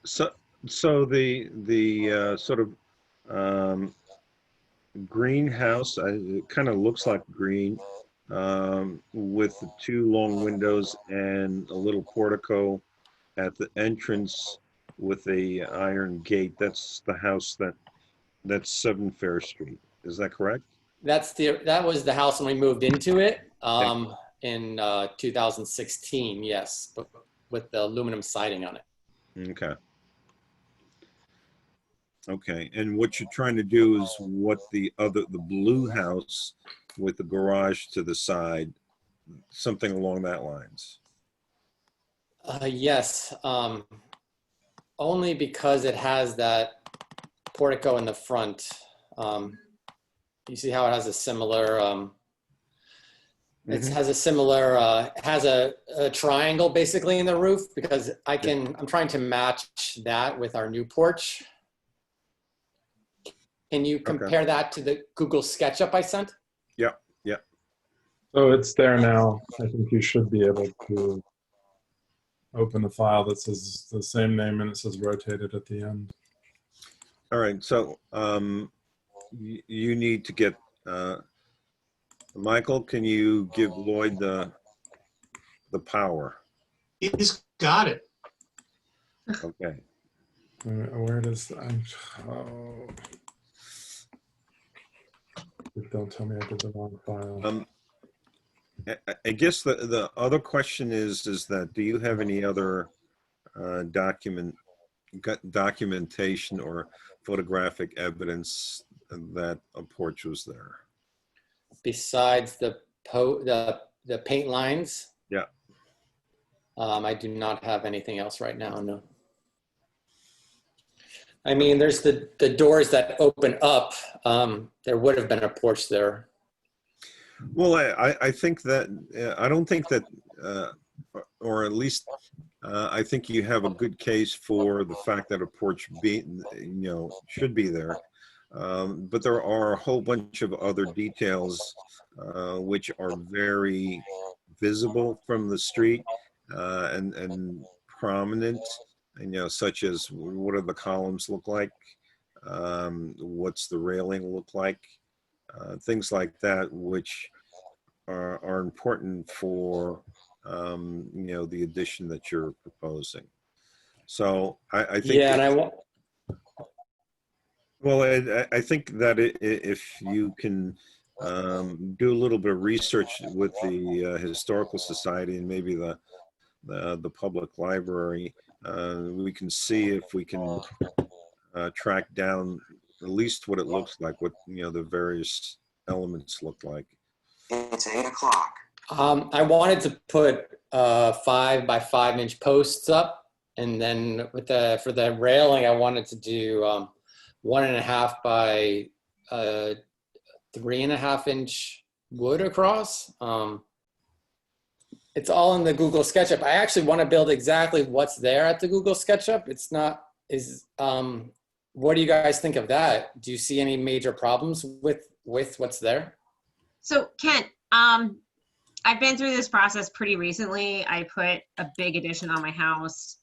So the sort of greenhouse, it kind of looks like green, with the two long windows and a little portico at the entrance with a iron gate. That's the house that's 7 Fair Street. Is that correct? That was the house when we moved into it in 2016. Yes, but with the aluminum siding on it. Okay. Okay, and what you're trying to do is what the blue house with the garage to the side, something along that lines. Yes, only because it has that portico in the front. You see how it has a similar, it has a similar, has a triangle basically in the roof because I'm trying to match that with our new porch. Can you compare that to the Google SketchUp I sent? Yeah. So it's there now. I think you should be able to open the file that says the same name and it says rotated at the end. All right, so you need to get, Michael, can you give Lloyd the power? He's got it. Okay. Where does oh. Don't tell me I did the wrong file. I guess the other question is that do you have any other documentation or photographic evidence that a porch was there? Besides the paint lines? Yeah. I do not have anything else right now, no. I mean, there's the doors that open up. There would have been a porch there. Well, I think that, I don't think that, or at least I think you have a good case for the fact that a porch should be there. But there are a whole bunch of other details which are very visible from the street and prominent, and such as what do the columns look like, what's the railing look like, things like that, which are important for the addition that you're proposing. So I think. Yeah, and Well, I think that if you can do a little bit of research with the Historical Society and maybe the public library, we can see if we can track down at least what it looks like, what the various elements look like. It's 8 o'clock. I wanted to put 5 by 5 inch posts up, and then for the railing, I wanted to do 1.5 by 3.5 inch wood across. It's all in the Google SketchUp. I actually want to build exactly what's there at the Google SketchUp. It's not what do you guys think of that? Do you see any major problems with what's there? So Kent, I've been through this process pretty recently. I put a big addition on my house.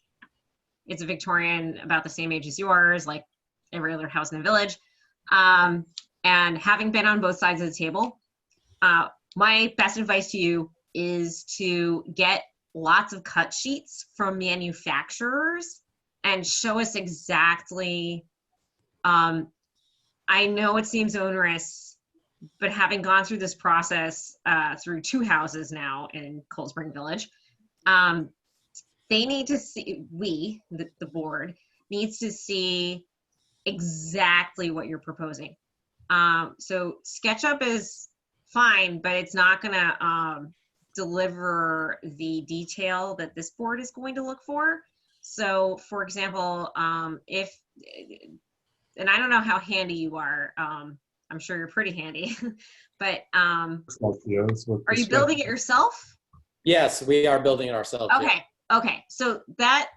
It's a Victorian, about the same age as yours, like every other house in the village. And having been on both sides of the table, my best advice to you is to get lots of cut sheets from manufacturers and show us exactly. I know it seems onerous, but having gone through this process through 2 houses now in Cold Spring Village, they need to see, the board needs to see exactly what you're proposing. So SketchUp is fine, but it's not gonna deliver the detail that this board is going to look for. So for example, and I don't know how handy you are, I'm sure you're pretty handy, but are you building it yourself? Yes, we are building it ourselves. Okay, okay. So that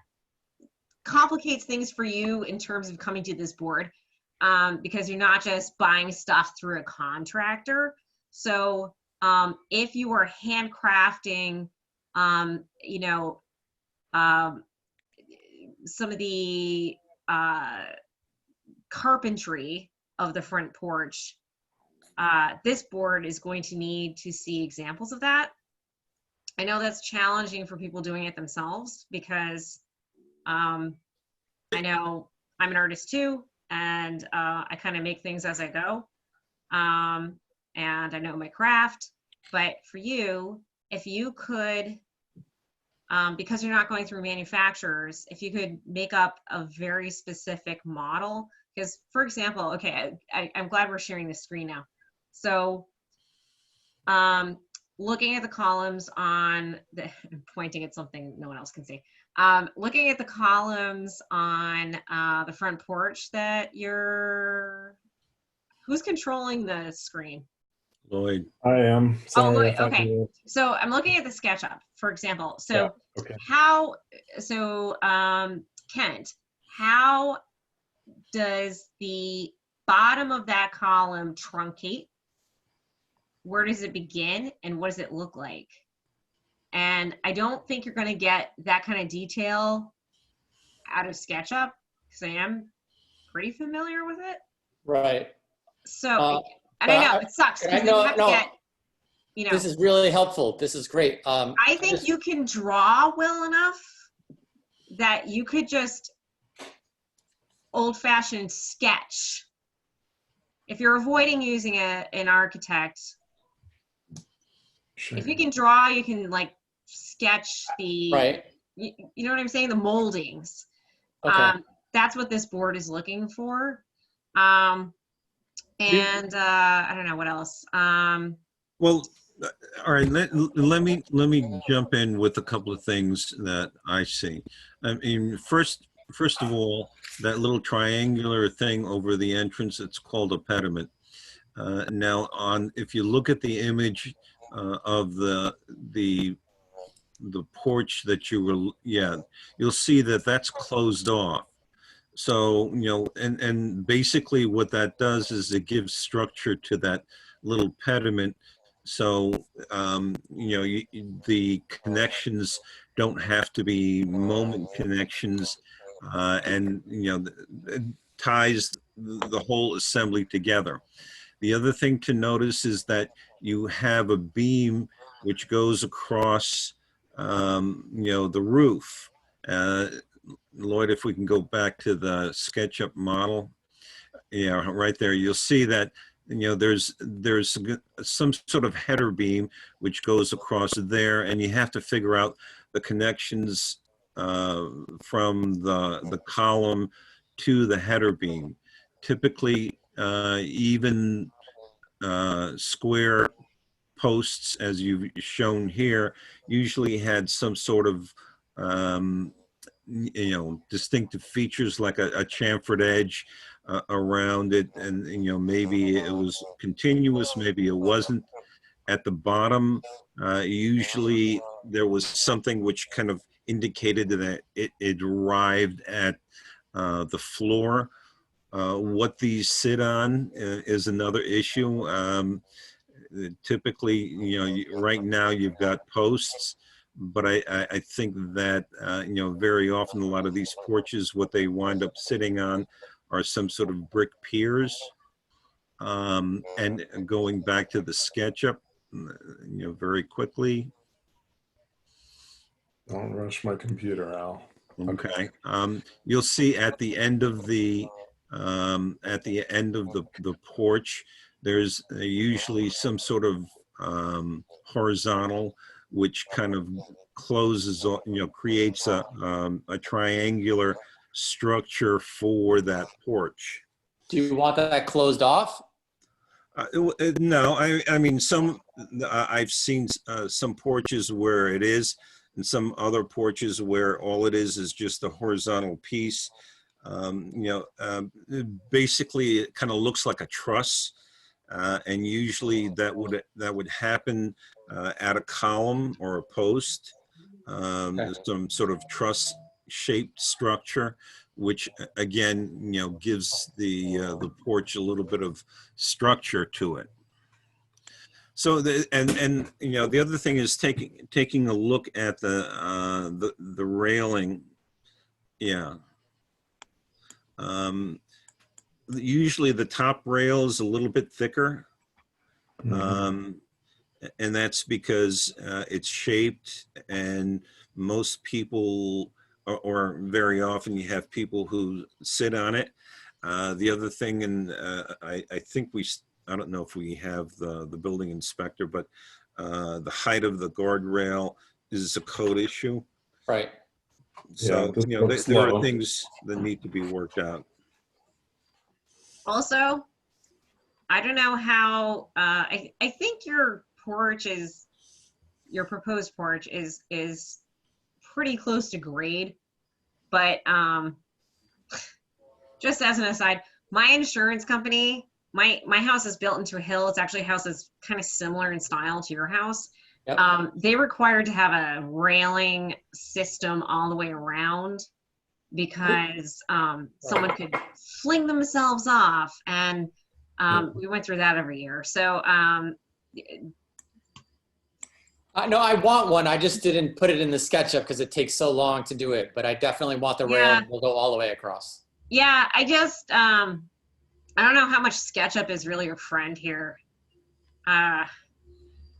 complicates things for you in terms of coming to this board, because you're not just buying stuff through a contractor. So if you are handcrafting, some of the carpentry of the front porch, this board is going to need to see examples of that. I know that's challenging for people doing it themselves because I know I'm an artist too, and I kind of make things as I go, and I know my craft. But for you, if you could, because you're not going through manufacturers, if you could make up a very specific model. Because, for example, okay, I'm glad we're sharing the screen now. So looking at the columns I'm pointing at something no one else can see. Looking at the columns on the front porch that who's controlling the screen? Lloyd. I am. Sorry, Lloyd, I thought okay. you were- So I'm looking at the SketchUp, for example. So okay. Kent, how does the bottom of that column truncate? Where does it begin and what does it look like? And I don't think you're going to get that kind of detail out of SketchUp because I am pretty familiar with it. Right. So, and I know it sucks because you have to get, This is really helpful. This is great. I think you can draw well enough that you could just old-fashioned sketch. If you're avoiding using an architect, Sure. if you can draw, you can like sketch the, right. You know what I'm saying? The moldings. Okay. That's what this board is looking for. I don't know what else. Well, all right. Let me jump in with a couple of things that I see. I mean, first of all, that little triangular thing over the entrance, it's called a pediment. Now, if you look at the image of the porch that you were, you'll see that that's closed off. So, and basically what that does is it gives structure to that little pediment. So, the connections don't have to be moment connections, and, it ties the whole assembly together. The other thing to notice is that you have a beam which goes across, the roof. Lloyd, if we can go back to the SketchUp model, Yeah, right there. You'll see that, there's some sort of header beam which goes across there, and you have to figure out the connections from the column to the header beam. Typically, even square posts, as you've shown here, usually had some sort of distinctive features like a chamfered edge around it, and maybe it was continuous, maybe it wasn't. At the bottom, usually there was something which kind of indicated that it arrived at the floor. What these sit on is another issue. Typically, right now you've got posts, but I think that, very often a lot of these porches, what they wind up sitting on are some sort of brick piers. And going back to the SketchUp, very quickly. Don't rush my computer, Al. Okay. You'll see at the end of the porch, there's usually some sort of horizontal, which kind of closes, creates a triangular structure for that porch. Do you want that closed off? No, I mean, I've seen some porches where it is, and some other porches where all it is just a horizontal piece. Basically it kind of looks like a truss, and usually that would happen at a column or a post, some sort of truss shaped structure, which again, gives the porch a little bit of structure to it. So the other thing is taking a look at the railing. Yeah. Usually the top rail is a little bit thicker. And that's because it's shaped, and most people, or very often you have people who sit on it. The other thing, and I think I don't know if we have the building inspector, but the height of the guardrail is a code issue. Right. So, there are things that need to be worked out. Also, I don't know how, I think your proposed porch is pretty close to grade, but just as an aside, my insurance company, my house is built into a hill. It's actually a house that's kind of similar in style to your house. Yep. They required to have a railing system all the way around because someone could fling themselves off, and we went through that every year. So no, I want one. I just didn't put it in the SketchUp because it takes so long to do it, but I definitely want the rail. We'll go all the way across. Yeah, I just, I don't know how much SketchUp is really your friend here.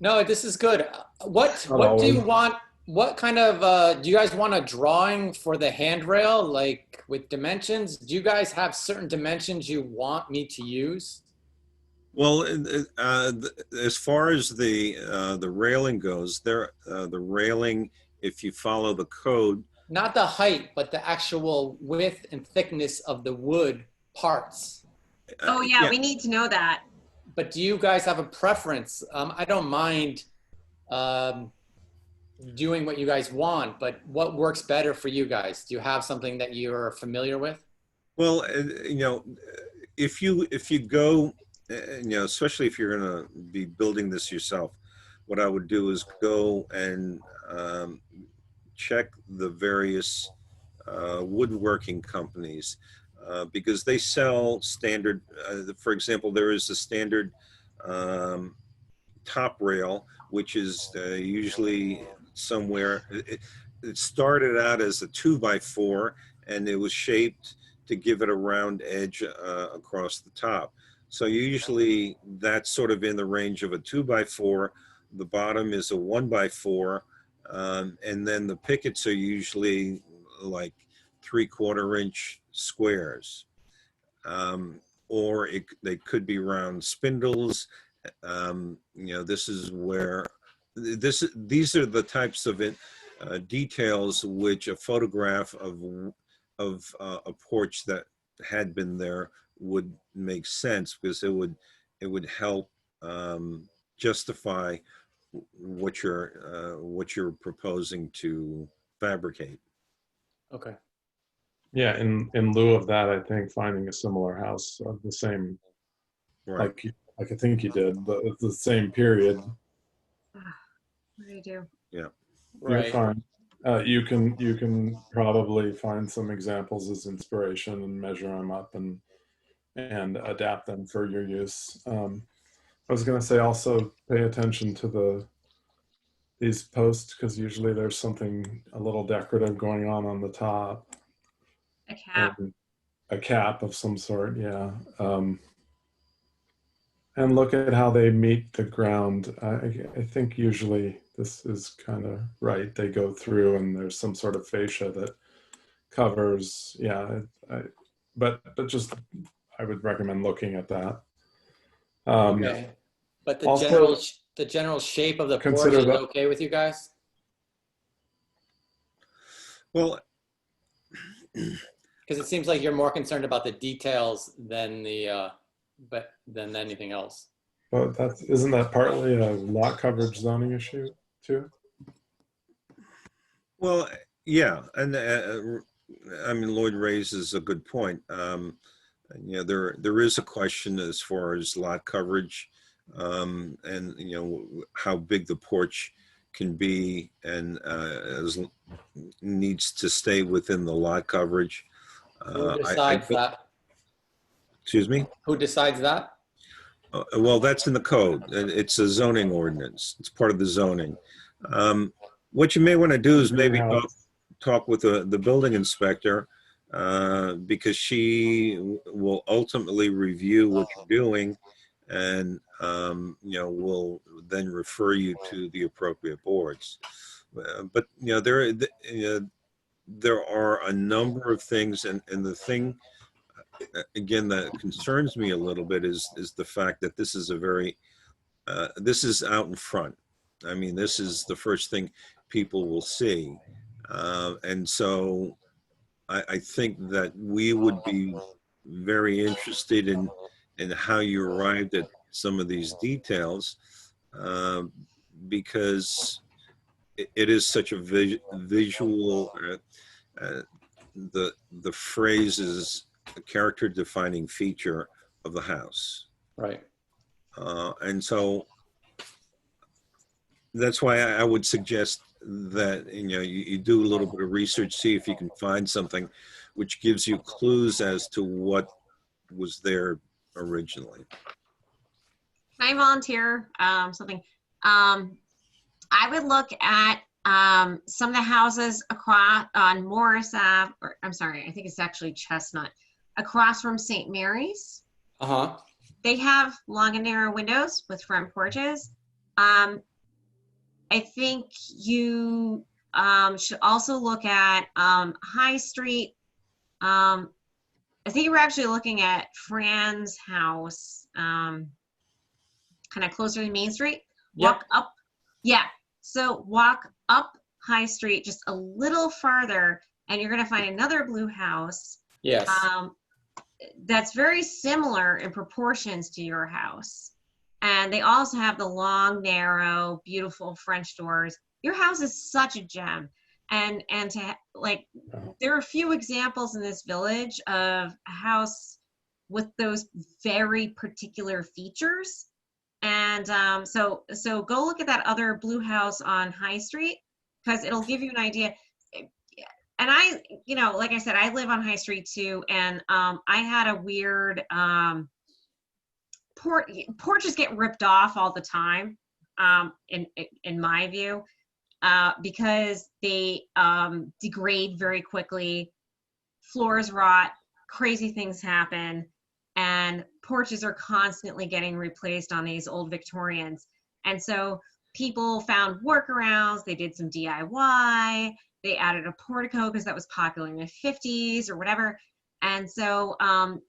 No, this is good. What do you want? What kind of, do you guys want a drawing for the handrail, like with dimensions? Do you guys have certain dimensions you want me to use? Well, as far as the railing goes, the railing, if you follow the code. Not the height, but the actual width and thickness of the wood parts. Oh yeah, we need to know that. But do you guys have a preference? I don't mind doing what you guys want, but what works better for you guys? Do you have something that you're familiar with? Well, if you go, especially if you're going to be building this yourself, what I would do is go and check the various woodworking companies, because they sell standard, for example, there is a standard top rail, which is usually somewhere, it started out as a 2x4, and it was shaped to give it a round edge across the top. So usually that's sort of in the range of a 2x4. The bottom is a 1x4. And then the pickets are usually like 3/4 inch squares. or they could be round spindles. This is where these are the types of details which a photograph of a porch that had been there would make sense, because it would help justify what you're proposing to fabricate. Okay. Yeah, in lieu of that, I think finding a similar house of the same, Right. like I think you did, the same period. What do you do? You're Right. fine. You can probably find some examples as inspiration and measure them up and adapt them for your use. I was going to say also pay attention to these posts, because usually there's something a little decorative going on the top. A cap. And a cap of some sort, yeah. And look at how they meet the ground. I think usually this is kind of right. They go through and there's some sort of fascia that covers, yeah. But just, I would recommend looking at that. Okay. But the also, general shape of the porch consider is that- okay with you guys? Well, Because it seems like you're more concerned about the details than than anything else. but isn't that partly a lot coverage zoning issue too? well, yeah, and I mean, Lloyd raises a good point. There is a question as far as lot coverage, and how big the porch can be, and needs to stay within the lot coverage. Who decides that? Excuse me? Who decides that? Well, that's in the code. It's a zoning ordinance. It's part of the zoning. What you may want to do is maybe talk with the building inspector, because she will ultimately review what you're doing, and will then refer you to the appropriate boards. But there are a number of things, and the thing again that concerns me a little bit is the fact that this is this is out in front. I mean, this is the first thing people will see, and so I think that we would be very interested in how you arrived at some of these details, because it is such a visual. The phrase is a character defining feature of the house. Right. And so that's why I would suggest that you do a little bit of research, see if you can find something which gives you clues as to what was there originally. Can I volunteer something? I would look at some of the houses across on Morris Ave, or I'm sorry, I think it's actually Chestnut, across from St. Mary's. Uh-huh. They have long and narrow windows with front porches. I think you should also look at High Street. I think you were actually looking at Fran's house, kind of closer to Main Street. Walk up. Yeah. So walk up High Street just a little farther, and you're going to find another blue house. Yes. That's very similar in proportions to your house. And they also have the long, narrow, beautiful French doors. Your house is such a gem. And there are a few examples in this village of a house with those very particular features. And so go look at that other blue house on High Street, because it'll give you an idea. And I, like I said, I live on High Street too. And I had a weird, porches get ripped off all the time, in my view, because they degrade very quickly, floors rot, crazy things happen, and porches are constantly getting replaced on these old Victorians. And so people found workarounds. They did some DIY. They added a portico because that was popular in the 50s or whatever. And so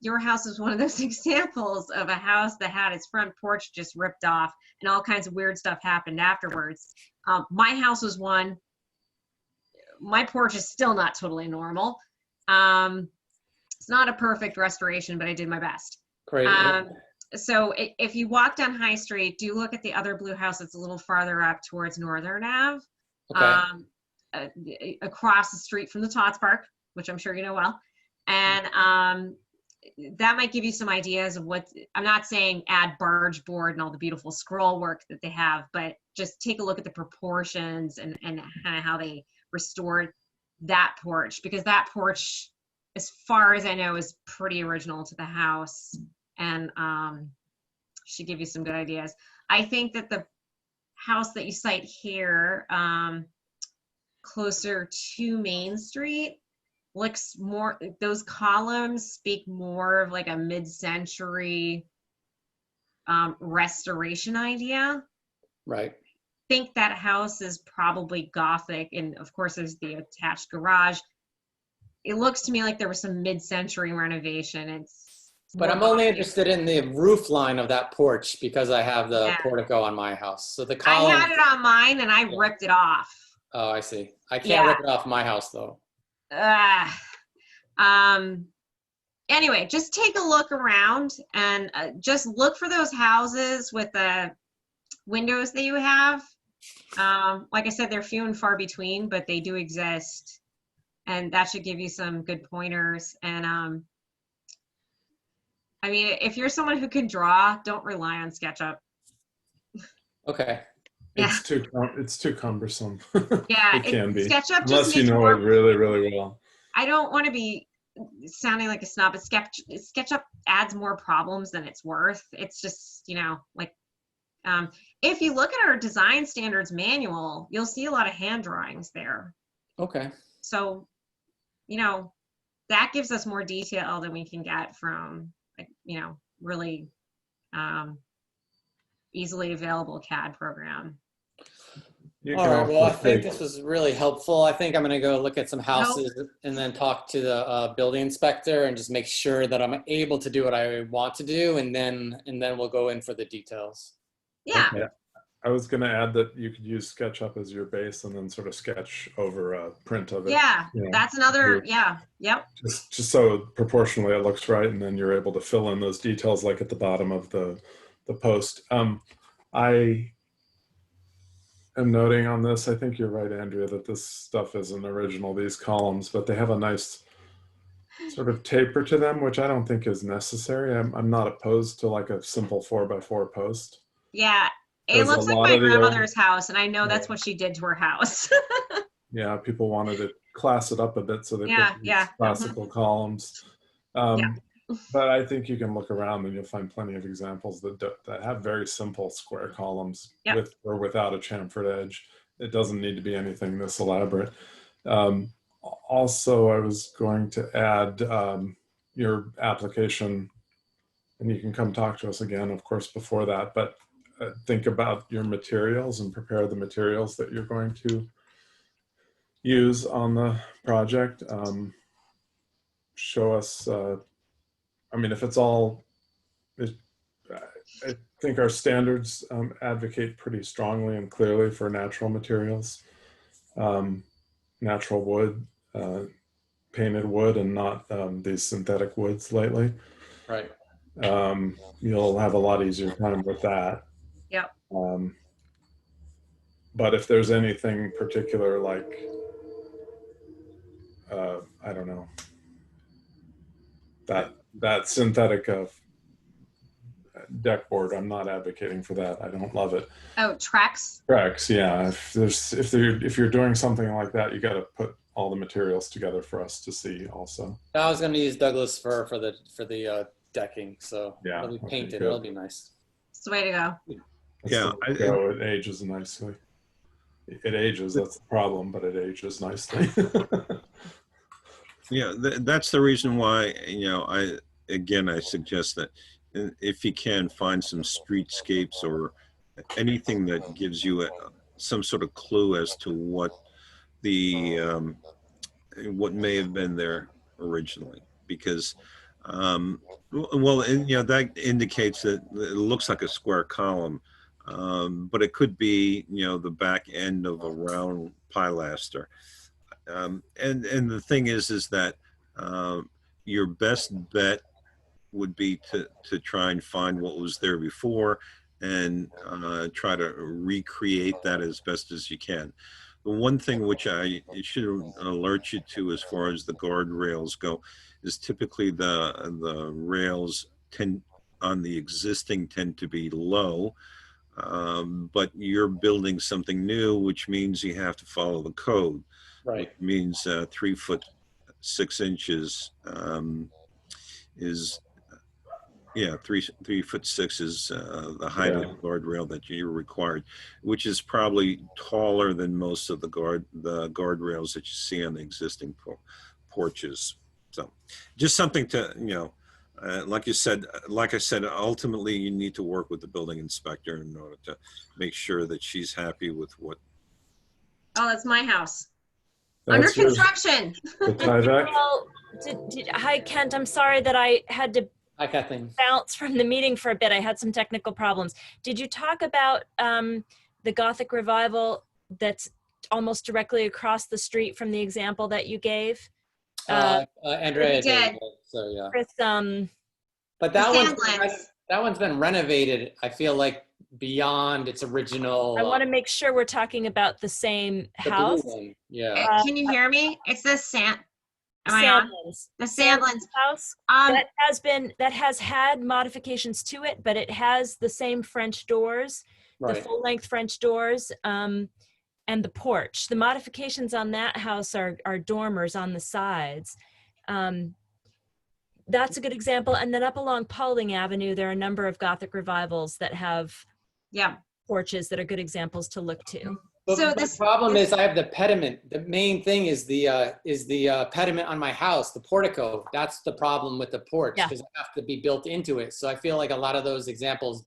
your house is one of those examples of a house that had its front porch just ripped off and all kinds of weird stuff happened afterwards. My house was one. My porch is still not totally normal. It's not a perfect restoration, but I did my best. Great. So if you walk down High Street, do look at the other blue house that's a little farther up towards Northern Ave. Okay. Across the street from the Tots Park, which I'm sure you know well. And that might give you some ideas of what, I'm not saying add barge board and all the beautiful scroll work that they have, but just take a look at the proportions and kind of how they restored that porch, because that porch, as far as I know, is pretty original to the house, and should give you some good ideas. I think that the house that you cite here, closer to Main Street, looks more, those columns speak more of like a mid-century restoration idea. Right. I think that house is probably Gothic, and of course there's the attached garage. It looks to me like there was some mid-century renovation. But I'm only interested in the roof line of that porch because I have the portico on my house. So the column. I had it on mine and I ripped it off. Oh, I see. I can't rip it off my house though. Anyway, just take a look around and just look for those houses with the windows that you have. Like I said, they're few and far between, but they do exist. And that should give you some good pointers. And I mean, if you're someone who can draw, don't rely on SketchUp. Okay. It's too cumbersome. Yeah, it can be. SketchUp just unless you makes know more, it really, really well. I don't want to be sounding like a snob, but SketchUp adds more problems than it's worth. It's just, you know, like, if you look at our design standards manual, you'll see a lot of hand drawings there. Okay. So, you know, that gives us more detail than we can get from, like, you know, really easily available CAD program. All right. Well, I think this was really helpful. I think I'm going to go look at some houses and then talk to the building inspector and just make sure that I'm able to do what I want to do, and then we'll go in for the details. Yeah. Okay. I was going to add that you could use SketchUp as your base and then sort of sketch over a print of it. Yeah, you know, that's another. Yeah. Yep. just so proportionally it looks right, and then you're able to fill in those details like at the bottom of the post. I am noting on this, I think you're right, Andrea, that this stuff isn't original, these columns, but they have a nice sort of taper to them, which I don't think is necessary. I'm not opposed to like a simple 4x4 post. Yeah, it looks like my grandmother's house, and I know that's what she did to her house. Yeah, people wanted to class it up a bit, so they put these classical columns. But I think you can look around and you'll find plenty of examples that have very simple square columns with or without a chamfered edge. It doesn't need to be anything this elaborate. Also, I was going to add your application, and you can come talk to us again, of course, before that, but think about your materials and prepare the materials that you're going to use on the project. Show us, I mean, if it's all, I think our standards advocate pretty strongly and clearly for natural materials, natural wood, painted wood, and not these synthetic woods lately. Right. You'll have a lot easier time with that. Yep. But if there's anything particular, like, I don't know, that synthetic deck board, I'm not advocating for that. I don't love it. Oh, Trex? Trex, yeah. If you're doing something like that, you got to put all the materials together for us to see also. I was going to use Douglas fir for the decking, so yeah, it'll be painted. Good. It'll be nice. It's the way to go. Yeah, it ages nicely. It ages, that's the problem, but it ages nicely. Yeah, that's the reason why, you know, I suggest that if you can find some streetscapes or anything that gives you some sort of clue as to what the what may have been there originally. because, well, and, you know, that indicates that it looks like a square column, but it could be, you know, the back end of a round pilaster. And the thing is that your best bet would be to try and find what was there before and try to recreate that as best as you can. The one thing which I should alert you to as far as the guardrails go is typically the rails on the existing tend to be low, but you're building something new, which means you have to follow the code. Right. Which means 3 foot 6 inches is, yeah, 3 foot 6 is the height of the guardrail that you're required, which is probably taller than most of the guardrails that you see on the existing porches. So just something to, you know, like I said, ultimately you need to work with the building inspector in order to make sure that she's happy with what. Oh, that's my house. Under That's yours. construction. The Tyvek. Well, hi, Kent. I'm sorry that I had to Hi, Kathleen. bounce from the meeting for a bit. I had some technical problems. Did you talk about the Gothic revival that's almost directly across the street from the example that you gave? Andrea We did. So yeah. With But that one's been renovated, I feel like, beyond its original. I want to make sure we're talking about the same the blue house. one. Yeah. Can you hear me? It's the Am I on? Sandlands. The Sandlands house that has had modifications to it, but it has the same French doors, the Right. full length French doors, and the porch. The modifications on that house are dormers on the sides. That's a good example. And then up along Paulding Avenue, there are a number of Gothic revivals that have porches that are good examples to look to. But the problem is I have the pediment. The main thing is the pediment on my house, the portico. That's the problem with the porch because it have to be built into it. So I feel like a lot of those examples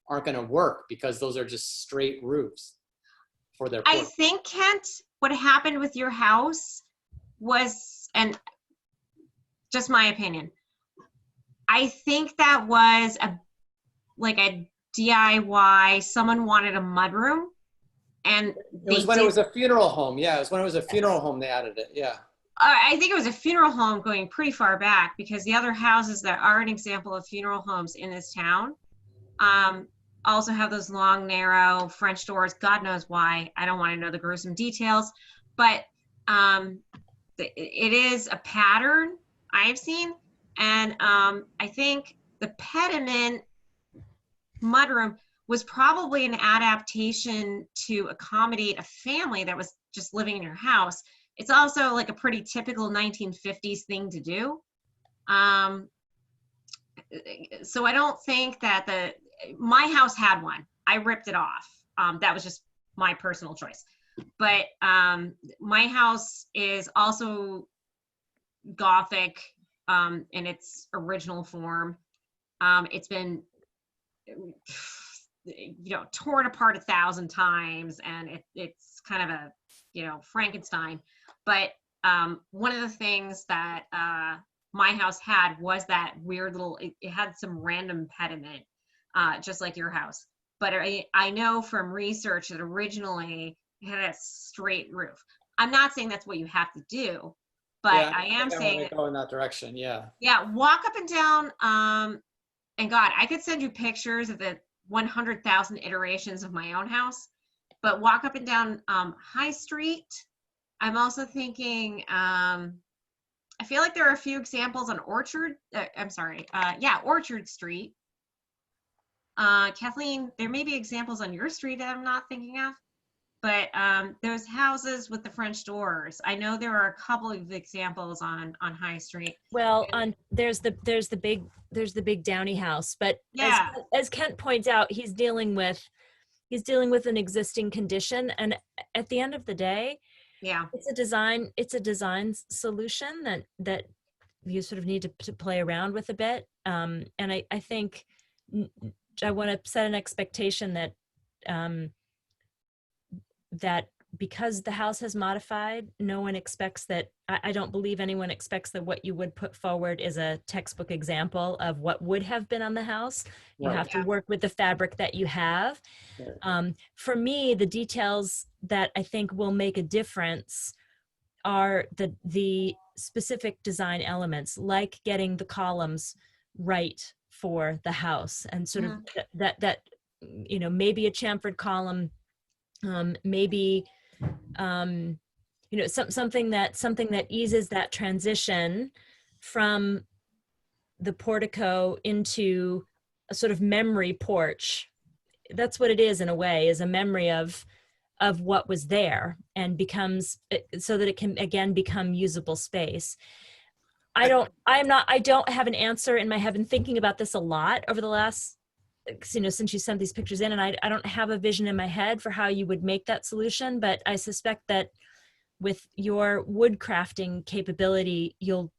aren't going to work because those are just straight roofs for their porch. I think, Kent, what happened with your house was, and just my opinion, I think that was a DIY. Someone wanted a mudroom. And it was when it was a funeral home. Yeah, it was when it was a funeral home they added it. Yeah. I think it was a funeral home going pretty far back because the other houses that are an example of funeral homes in this town also have those long, narrow French doors. God knows why. I don't want to know the gruesome details, but it is a pattern I've seen. And I think the pediment mudroom was probably an adaptation to accommodate a family that was just living in your house. It's also like a pretty typical 1950s thing to do. So I don't think that my house had one. I ripped it off. That was just my personal choice. But my house is also Gothic in its original form. It's been torn apart 1,000 times, and it's kind of a Frankenstein. But one of the things that my house had was that weird little, it had some random pediment, just like your house. But I know from research that originally it had a straight roof. I'm not saying that's what you have to do, but I am saying go in that direction. Yeah. Yeah, walk up and down. And God, I could send you pictures of the 100,000 iterations of my own house, but walk up and down High Street. I'm also thinking, I feel like there are a few examples on Orchard. Orchard Street. Kathleen, there may be examples on your street that I'm not thinking of, but those houses with the French doors. I know there are a couple of examples on High Street. Well, there's the big Downey house, but as Kent points out, he's dealing with an existing condition, and at the end of the day, it's a design solution that you sort of need to play around with a bit. And I think I want to set an expectation that because the house has modified, no one expects that, I don't believe anyone expects that what you would put forward is a textbook example of what would have been on the house. You Right. have to work with the fabric that you have. Right. For me, the details that I think will make a difference are the specific design elements, like getting the columns right for the house, and sort of that you know, maybe a chamfered column, maybe you know, something that eases that transition from the portico into a sort of memory porch. That's what it is in a way, is a memory of what was there, and becomes, so that it can again become usable space. I don't have an answer in my head. I've been thinking about this a lot over the last, you know, since you sent these pictures in, and I don't have a vision in my head for how you would make that solution, but I suspect that with your wood crafting capability, you'll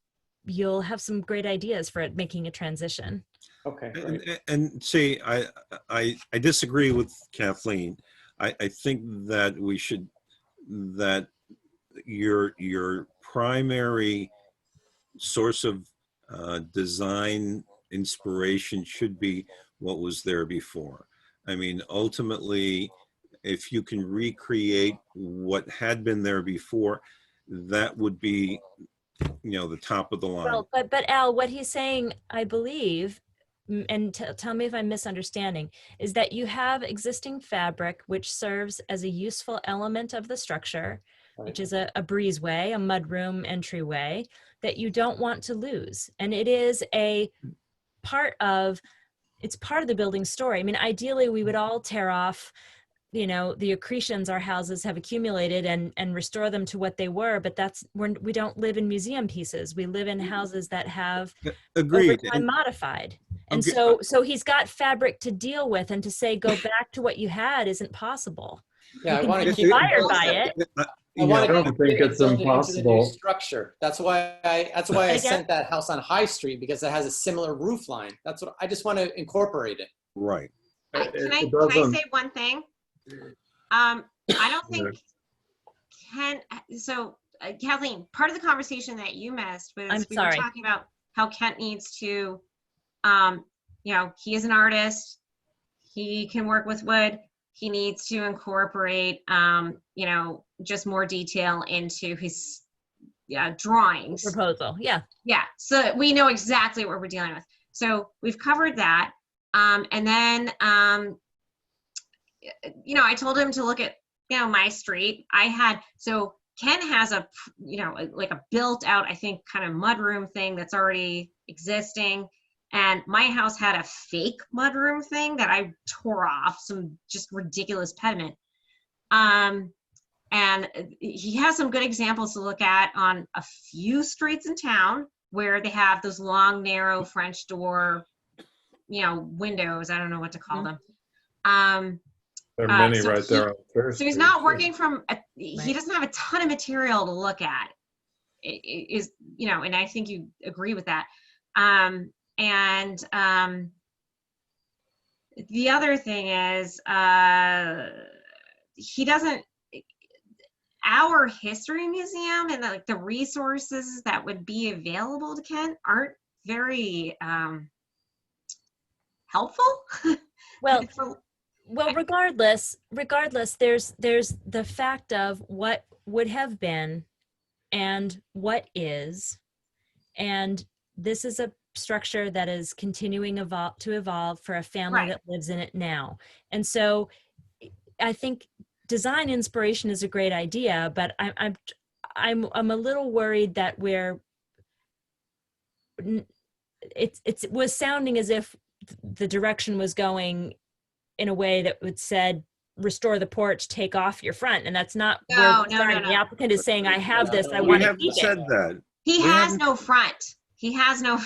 have some great ideas for it making a transition. Okay. Great. And see, I disagree with Kathleen. I think that that your primary source of design inspiration should be what was there before. I mean, ultimately, if you can recreate what had been there before, that would be, you know, the top of the line. Well, but Al, what he's saying, I believe, and tell me if I'm misunderstanding, is that you have existing fabric which serves as a useful element of the structure, which is a breezeway, a mudroom entryway, that you don't want to lose. And it is it's part of the building story. I mean, ideally, we would all tear off, you know, the accretions our houses have accumulated and restore them to what they were, but we don't live in museum pieces. We live in houses that have Agreed. over time modified. And so he's got fabric to deal with, and to say, go back to what you had isn't possible. Yeah, I You want can to be keep inspired by it. I want to don't think it's impossible. Structure. That's why I sent that house on High Street, because it has a similar roof line. That's what I just want to incorporate it. Right. Can I say one thing? I don't think Kathleen, part of the conversation that you missed was we were talking about how Kent needs to, you know, he is an artist, he can work with wood, he needs to incorporate, you know, just more detail into his drawings. Proposal, yeah. Yeah, so we know exactly what we're dealing with. So we've covered that. And then, you know, I told him to look at, you know, my street. So Ken has a, you know, like a built out, I think, kind of mudroom thing that's already existing. And my house had a fake mudroom thing that I tore off, some just ridiculous pediment. And he has some good examples to look at on a few streets in town where they have those long, narrow French door, you know, windows. I don't know what to call them. There are many right there on First So he's not working from, he doesn't have a ton of material to look at. It is, you know, and I think you agree with that. The other thing is, he doesn't, our history museum and the resources that would be available to Kent aren't very helpful. Well, regardless, there's the fact of what would have been and what is, and this is a structure that is continuing to evolve for a family that lives in it now. And so I think design inspiration is a great idea, but I'm a little worried that it was sounding as if the direction was going in a way that would said, restore the porch, take off your front. And that's not where the applicant is saying, I have this, I want to keep it. Said that. He has no front. He has no,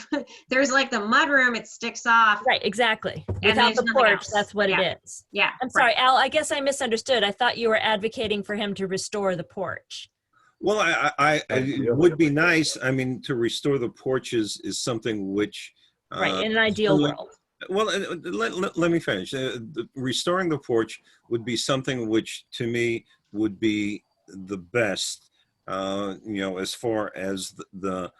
there's like the mudroom, it sticks off. Right, exactly. Without the porch, that's what it is. Yeah. I'm sorry, Al, I guess I misunderstood. I thought you were advocating for him to restore the porch. Well, it would be nice. I mean, to restore the porches is something which... right, in an ideal world. Well, let me finish. Restoring the porch would be something which, to me, would be the best, as far as the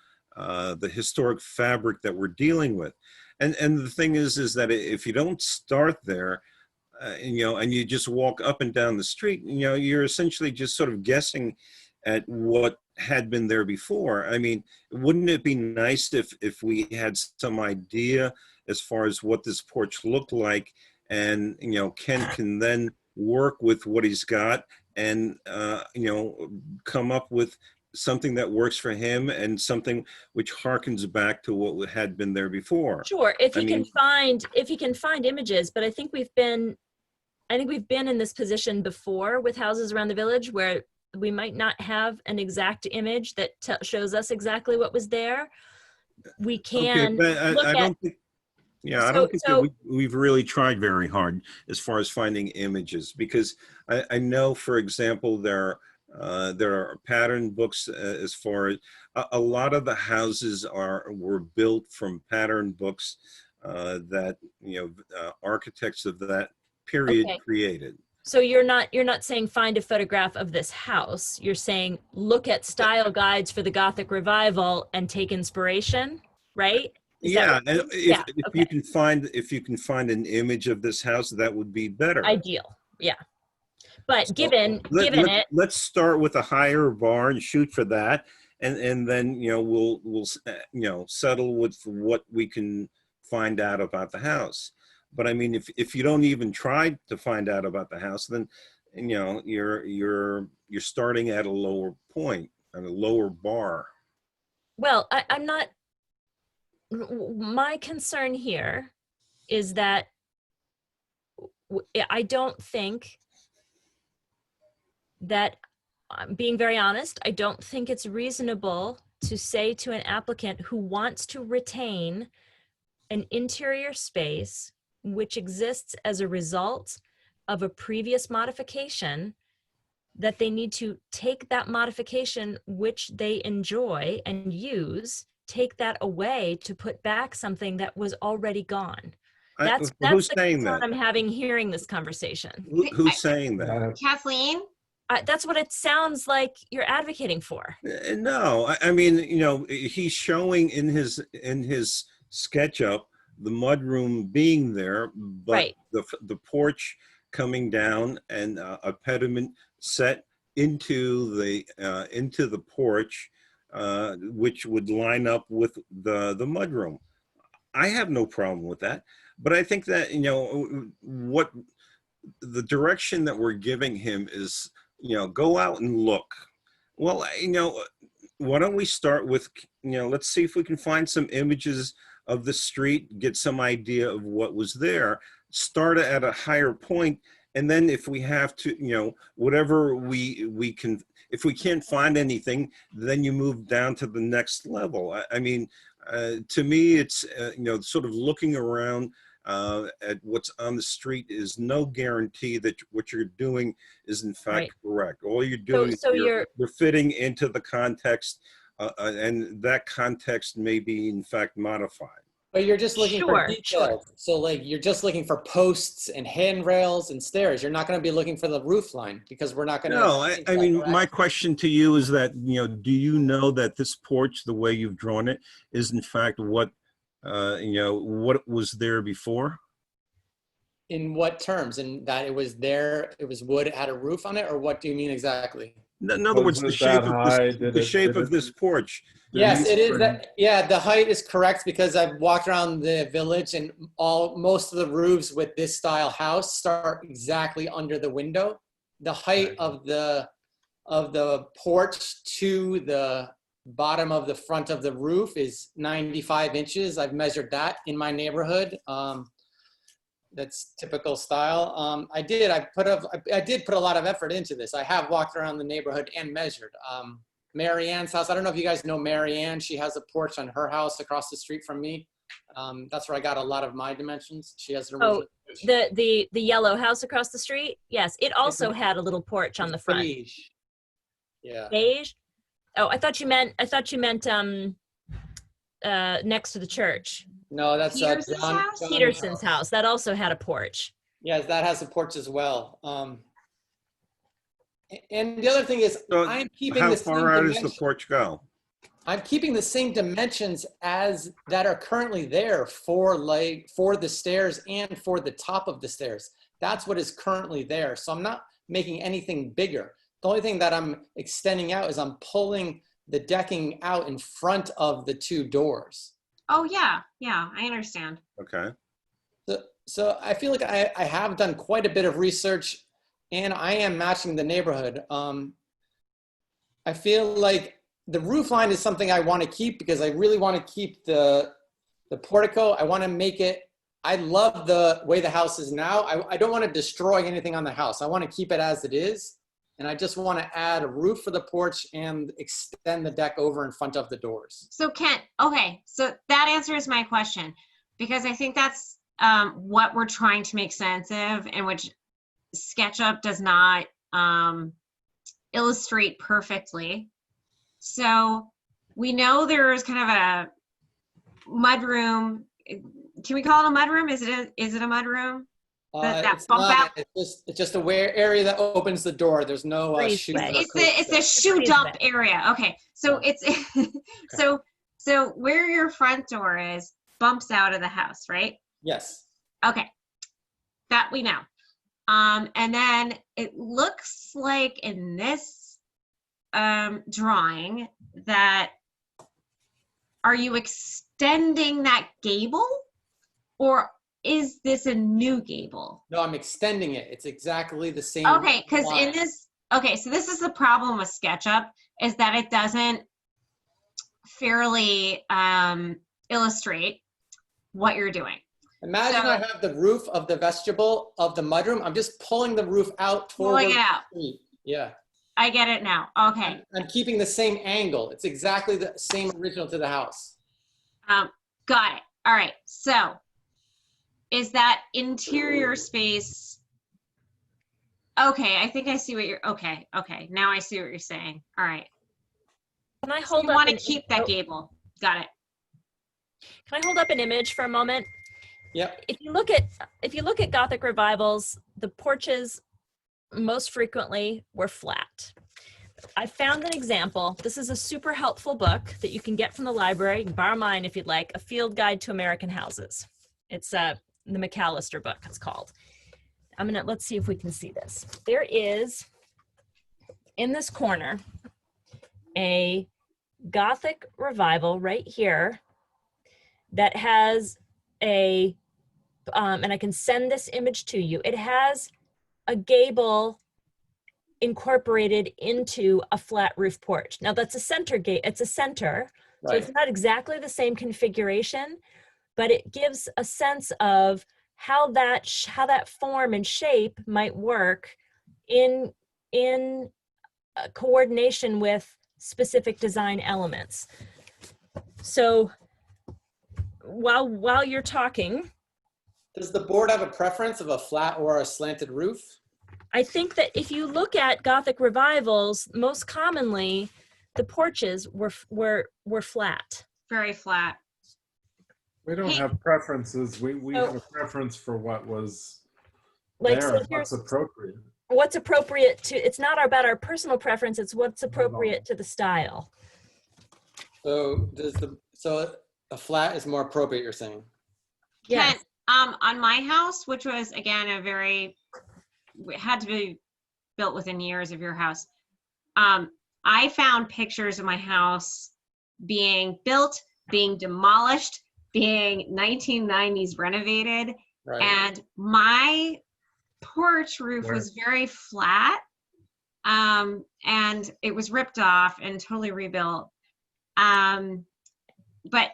historic fabric that we're dealing with. And the thing is that if you don't start there, and you just walk up and down the street, you're essentially just sort of guessing at what had been there before. I mean, wouldn't it be nice if we had some idea as far as what this porch looked like, and Ken can then work with what he's got and come up with something that works for him and something which harkens back to what had been there before. Sure, if he can find images, but I think we've been in this position before with houses around the village where we might not have an exact image that shows us exactly what was there. We can look I at. don't think, I don't think that we've really tried very hard as far as finding images, because I know, for example, there are pattern books as far as a lot of the houses were built from pattern books that architects of that period created. So you're not saying find a photograph of this house. You're saying look at style guides for the Gothic revival and take inspiration, right? Yeah, and if you can find an image of this house, that would be better. Ideal, yeah. But So given it, let's start with a higher bar and shoot for that, and then we'll settle with what we can find out about the house. But I mean, if you don't even try to find out about the house, then you're starting at a lower point, at a lower bar. well, I'm not. My concern here is that I don't think that, I'm being very honest, I don't think it's reasonable to say to an applicant who wants to retain an interior space which exists as a result of a previous modification that they need to take that modification which they enjoy and use, take that away to put back something that was already gone. That's who's the saying concern that? I'm having hearing this conversation. Who's saying that? Kathleen? That's what it sounds like you're advocating for. No, I mean, he's showing in his SketchUp the mudroom being there, but Right. the porch coming down and a pediment set into the porch, which would line up with the mudroom. I have no problem with that, but I think that what the direction that we're giving him is, go out and look. Well, why don't we start with, let's see if we can find some images of the street, get some idea of what was there, start at a higher point, and then if we have to, whatever we can, if we can't find anything, then you move down to the next level. I mean, to me, it's, sort of looking around at what's on the street is no guarantee that what you're doing is in fact correct. All you're doing is you're fitting into the context, and that context may be in fact modified. But you're just looking for details. So like you're just looking for posts and handrails and stairs. You're not going to be looking for the roof line, because we're not going to. No, I mean, my question to you is that, do you know that this porch, the way you've drawn it, is in fact what was there before? In what terms? In that it was there, it was wood, it had a roof on it, or what do you mean exactly? In other words, the shape of this porch. Yes, it is. Yeah, the height is correct, because I've walked around the village and most of the roofs with this style house start exactly under the window. The height of the porch to the bottom of the front of the roof is 95 inches. I've measured that in my neighborhood. That's typical style. I did put a lot of effort into this. I have walked around the neighborhood and measured. Mary Ann's house, I don't know if you guys know Mary Ann. She has a porch on her house across the street from me. That's where I got a lot of my dimensions. She has an original. Oh, the yellow house across the street? Yes, it also had a little porch on the front. Beige. Yeah. Beige? Oh, I thought you meant next to the church. No, that's John Peterson's house. That also had a porch. Yes, that has a porch as well. And the other thing is, So I'm keeping how the same far out does the dimension. porch go? I'm keeping the same dimensions as that are currently there for the stairs and for the top of the stairs. That's what is currently there. So I'm not making anything bigger. The only thing that I'm extending out is I'm pulling the decking out in front of the two doors. Oh, yeah, I understand. Okay. So I feel like I have done quite a bit of research and I am matching the neighborhood. I feel like the roof line is something I want to keep because I really want to keep the portico. I want to make it, I love the way the house is now. I don't want to destroy anything on the house. I want to keep it as it is. And I just want to add a roof for the porch and extend the deck over in front of the doors. So Kent, okay, so that answers my question, because I think that's what we're trying to make sense of, and which SketchUp does not illustrate perfectly. So we know there's kind of a mudroom. Can we call it a mudroom? Is it a mudroom? That It's bump not, out? it's just a area that opens the door. There's no chute. It's a shoe dump area. Okay, so it's so where your front door is bumps out of the house, right? Yes. Okay, that we know. And then it looks like in this drawing that, are you extending that gable, or is this a new gable? No, I'm extending it. It's exactly the same. Okay, because line. in this, okay, so this is the problem with SketchUp, is that it doesn't fairly illustrate what you're doing. Imagine I have the roof of the vestibule of the mudroom. I'm just pulling the roof out toward Pulling it the out. street. Yeah. I get it now. Okay. I'm keeping the same angle. It's exactly the same original to the house. Got it. All right. So is that interior space? Okay. I think I see what you're, okay. Now I see what you're saying. All right. Can I So hold you up want to an- keep that gable. Got it. Can I hold up an image for a moment? Yep. If you look at Gothic revivals, the porches most frequently were flat. I found an example. This is a super helpful book that you can get from the library. You can borrow mine if you'd like, A Field Guide to American Houses. It's the McAllister book, it's called. Let's see if we can see this. There is, in this corner, a Gothic revival right here that has and I can send this image to you. It has a gable incorporated into a flat roof porch. Now that's a center gate, it's a center, so it's not exactly the same configuration, but it gives a sense of how that form and shape might work in coordination with specific design elements. So while you're talking, Does the board have a preference of a flat or a slanted roof? I think that if you look at Gothic revivals, most commonly the porches were flat. Very flat. We don't have preferences. We have a preference for what was Like, there so and what's appropriate. What's appropriate to, it's not about our personal preference, it's what's appropriate to the style. So so a flat is more appropriate, you're saying? Yes. On my house, which was again it had to be built within years of your house. I found pictures of my house being built, being demolished, being 1990s renovated, Right. and my porch roof was very flat, and it was ripped off and totally rebuilt. But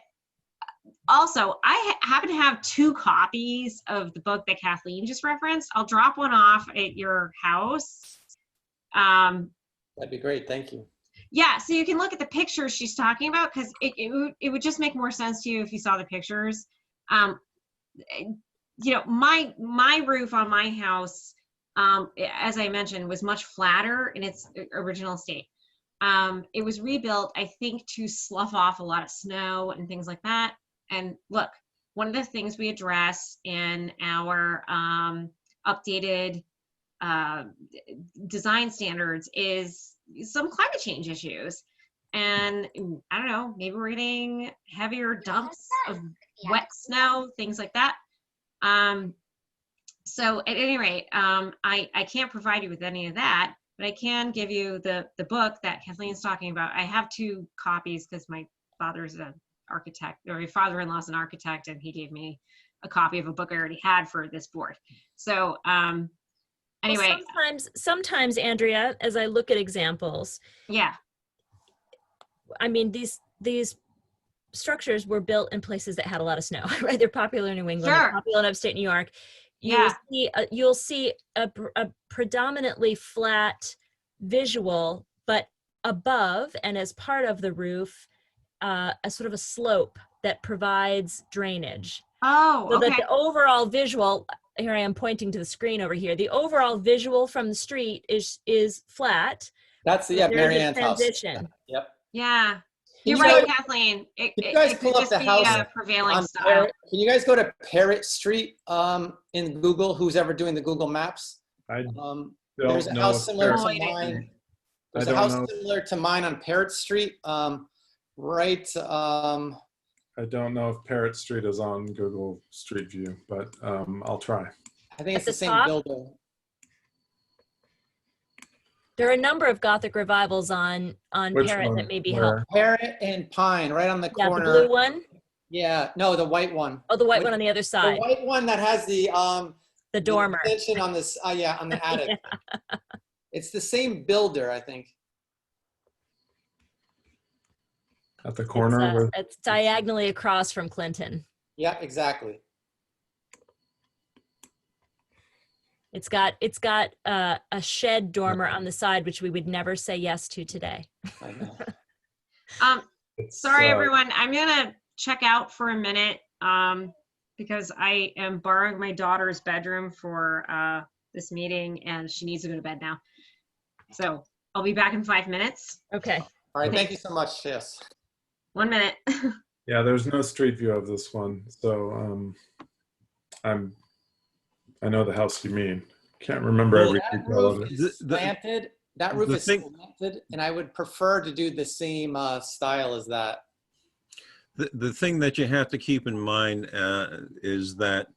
also, I happen to have 2 copies of the book that Kathleen just referenced. I'll drop one off at your house. That'd be great. Thank you. Yeah, so you can look at the pictures she's talking about, because it would just make more sense to you if you saw the pictures. You know, my roof on my house, as I mentioned, was much flatter in its original state. It was rebuilt, I think, to slough off a lot of snow and things like that. And look, one of the things we address in our updated design standards is some climate change issues. And I don't know, maybe we're getting heavier dumps of wet snow, things like that. So at any rate, I can't provide you with any of that, but I can give you the book that Kathleen's talking about. I have 2 copies because my father's an architect, or my father-in-law's an architect, and he gave me a copy of a book I already had for this board. So anyway. Well, sometimes, Andrea, as I look at examples, Yeah. I mean, these structures were built in places that had a lot of snow, right? They're popular in New England, Sure. they're popular in upstate New York. Yeah. You'll see a predominantly flat visual, but above and as part of the roof, a sort of a slope that provides drainage. Oh, So okay. that the overall visual, here I am pointing to the screen over here, the overall visual from the street is flat. That's There's Mary a Ann's house. transition. Yep. Yeah. Can You're you right, guys- Kathleen. Can you guys It pull could up the just be house a prevailing on style. Parrot? Can you guys go to Parrot Street in Google? Who's ever doing the Google Maps? I There's a don't know house if similar to Parrot- mine. I There's a don't house know. similar to mine on Parrot Street. Right. I don't know if Parrot Street is on Google Street View, but I'll try. I think it's At the the same top? builder. There are a number of Gothic revivals on Which Parrot one? that may be Where? helpful. Parrot and Pine, right on the Yeah, the corner. blue one. Yeah, no, the white one. Oh, the white Which- one on the other The side, white one that has the dormer. extension on this. Yeah, on the attic. It's the same builder, I think. At the corner where It's diagonally across from Clinton. Yeah, exactly. It's got a shed dormer on the side, which we would never say yes to today. I know. it's, Sorry, everyone. I'm gonna check out for a minute because I am borrowing my daughter's bedroom for this meeting, and she needs to go to bed now. So I'll be back in 5 minutes. Okay. All right, thank you so much. Yes. 1 minute. Yeah, there's no street view of this one, so I know the house you mean. Can't remember Well, every That detail of roof it. is slanted. That roof the is thing- slanted, and I would prefer to do the same style as that. The thing that you have to keep in mind is that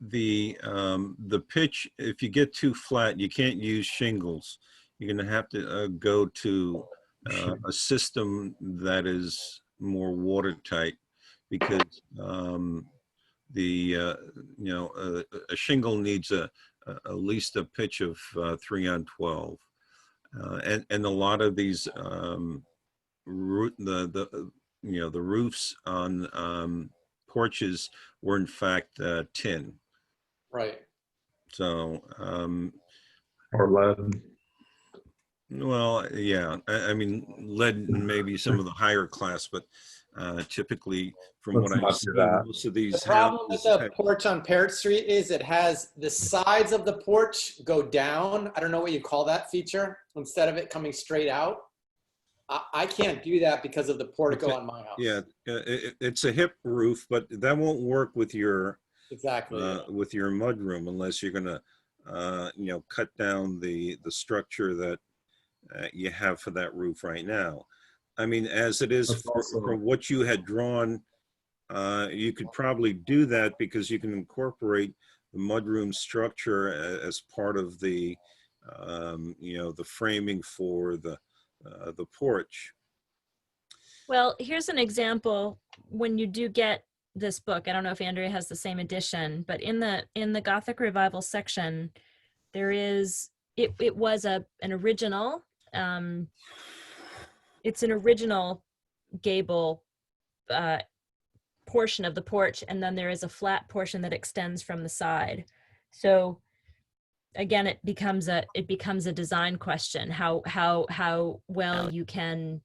the pitch, if you get too flat, you can't use shingles. You're going to have to go to a system that is more watertight, because a shingle needs at least a pitch of 3-on-12, and a lot of these the roofs on porches were in fact tin. Right. So Or lead. well, yeah, I mean lead maybe some of the higher class, but typically from Let's what not I've do seen, that. most of The these problem with houses the porch on Parrot Street is it has the sides of the porch go down. I don't know what you call that feature, instead of it coming straight out. I can't do that because of the portico Okay. on my house. Yeah, it's a hip roof, but that won't work with your Exactly. mudroom unless you're gonna cut down the structure that you have for that roof right now. I mean, as it is That's also- for what you had drawn, you could probably do that because you can incorporate the mudroom structure as part of the the framing for the porch. Well, here's an example when you do get this book. I don't know if Andrea has the same edition, but in the Gothic Revival section, there is it was an original. It's an original gable portion of the porch, and then there is a flat portion that extends from the side. So again, it becomes a design question, how well you can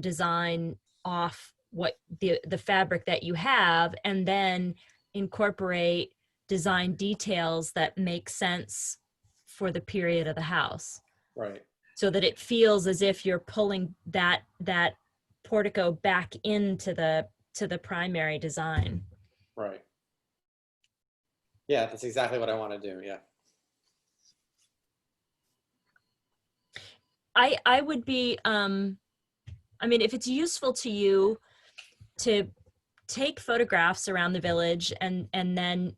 design off what the fabric that you have, and then incorporate design details that make sense for the period of the house, Right. so that it feels as if you're pulling that portico back into the primary design. Right. Yeah, that's exactly what I want to do. Yeah. I would be, I mean, if it's useful to you to take photographs around the village and then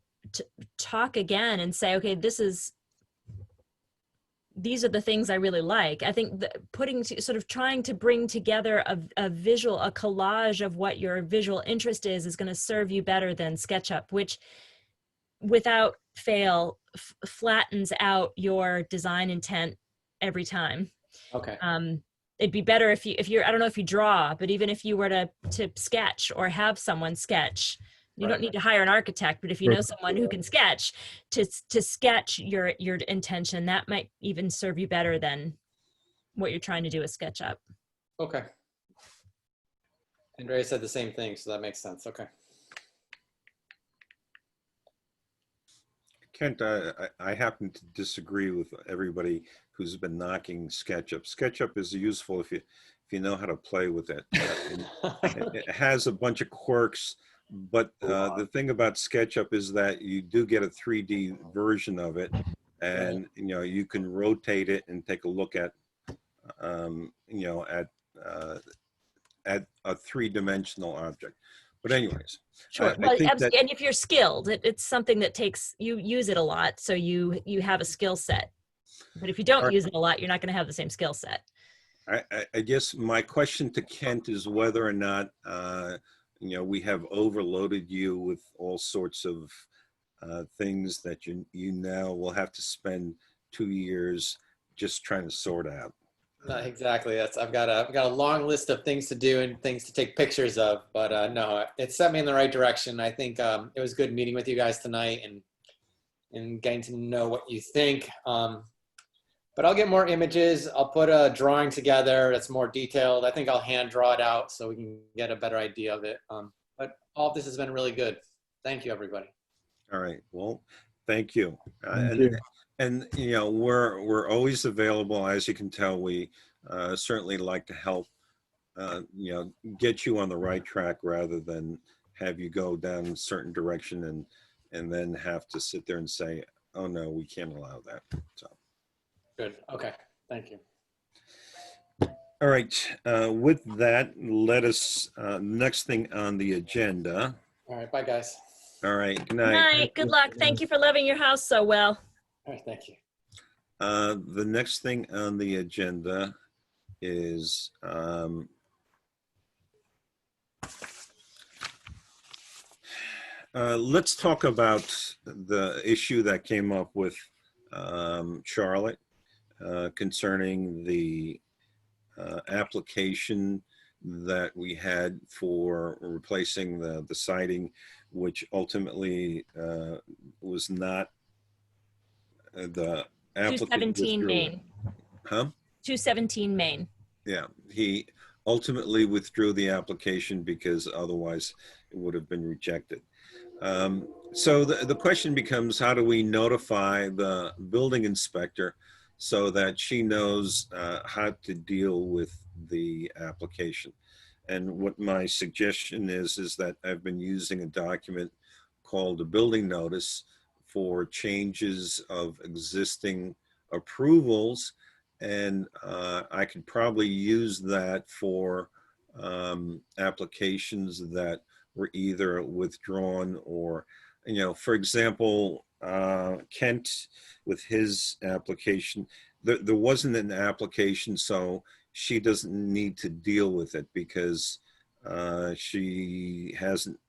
talk again and say, okay, these are the things I really like. I think sort of trying to bring together a visual, a collage of what your visual interest is going to serve you better than SketchUp, which without fail flattens out your design intent every time. Okay. It'd be better if you're, I don't know if you draw, but even if you were to sketch or have someone sketch, you don't need to hire an architect, but if you know someone who can sketch, to sketch your intention, that might even serve you better than what you're trying to do with SketchUp. Okay. Andrea said the same thing, so that makes sense. Okay. Kent, I happen to disagree with everybody who's been knocking SketchUp. SketchUp is useful if you know how to play with it. It has a bunch of quirks, but the thing about SketchUp is that you do get a 3D version of it, and you can rotate it and take a look at at a three-dimensional object. But anyways, sure. I think that, and if you're skilled, it's something that takes, you use it a lot, so you have a skill set. But if you don't use it a lot, you're not going to have the same skill set. I guess my question to Kent is whether or not we have overloaded you with all sorts of things that you now will have to spend 2 years just trying to sort out. Exactly. I've got a long list of things to do and things to take pictures of, but no, it set me in the right direction. I think it was good meeting with you guys tonight and getting to know what you think. But I'll get more images. I'll put a drawing together that's more detailed. I think I'll hand draw it out so we can get a better idea of it. But all of this has been really good. Thank you, everybody. All right. Well, thank you. Thank you. And we're always available. As you can tell, we certainly like to help get you on the right track rather than have you go down a certain direction and then have to sit there and say, oh no, we can't allow that. So good. Okay. Thank you. All right. With that, let us next thing on the agenda. All right. Bye, guys. All right. Good Good night. night. Good luck. Thank you for loving your house so well. All right. Thank you. The next thing on the agenda is let's talk about the issue that came up with Charlotte concerning the application that we had for replacing the siding, which ultimately was not the applicant. 217 Main. Huh? 217 Main. Yeah, he ultimately withdrew the application because otherwise it would have been rejected. So the question becomes, how do we notify the building inspector so that she knows how to deal with the application? And what my suggestion is that I've been using a document called a building notice for changes of existing approvals. And I could probably use that for applications that were either withdrawn or, for example, Kent with his application, there wasn't an application, so she doesn't need to deal with it because she hasn't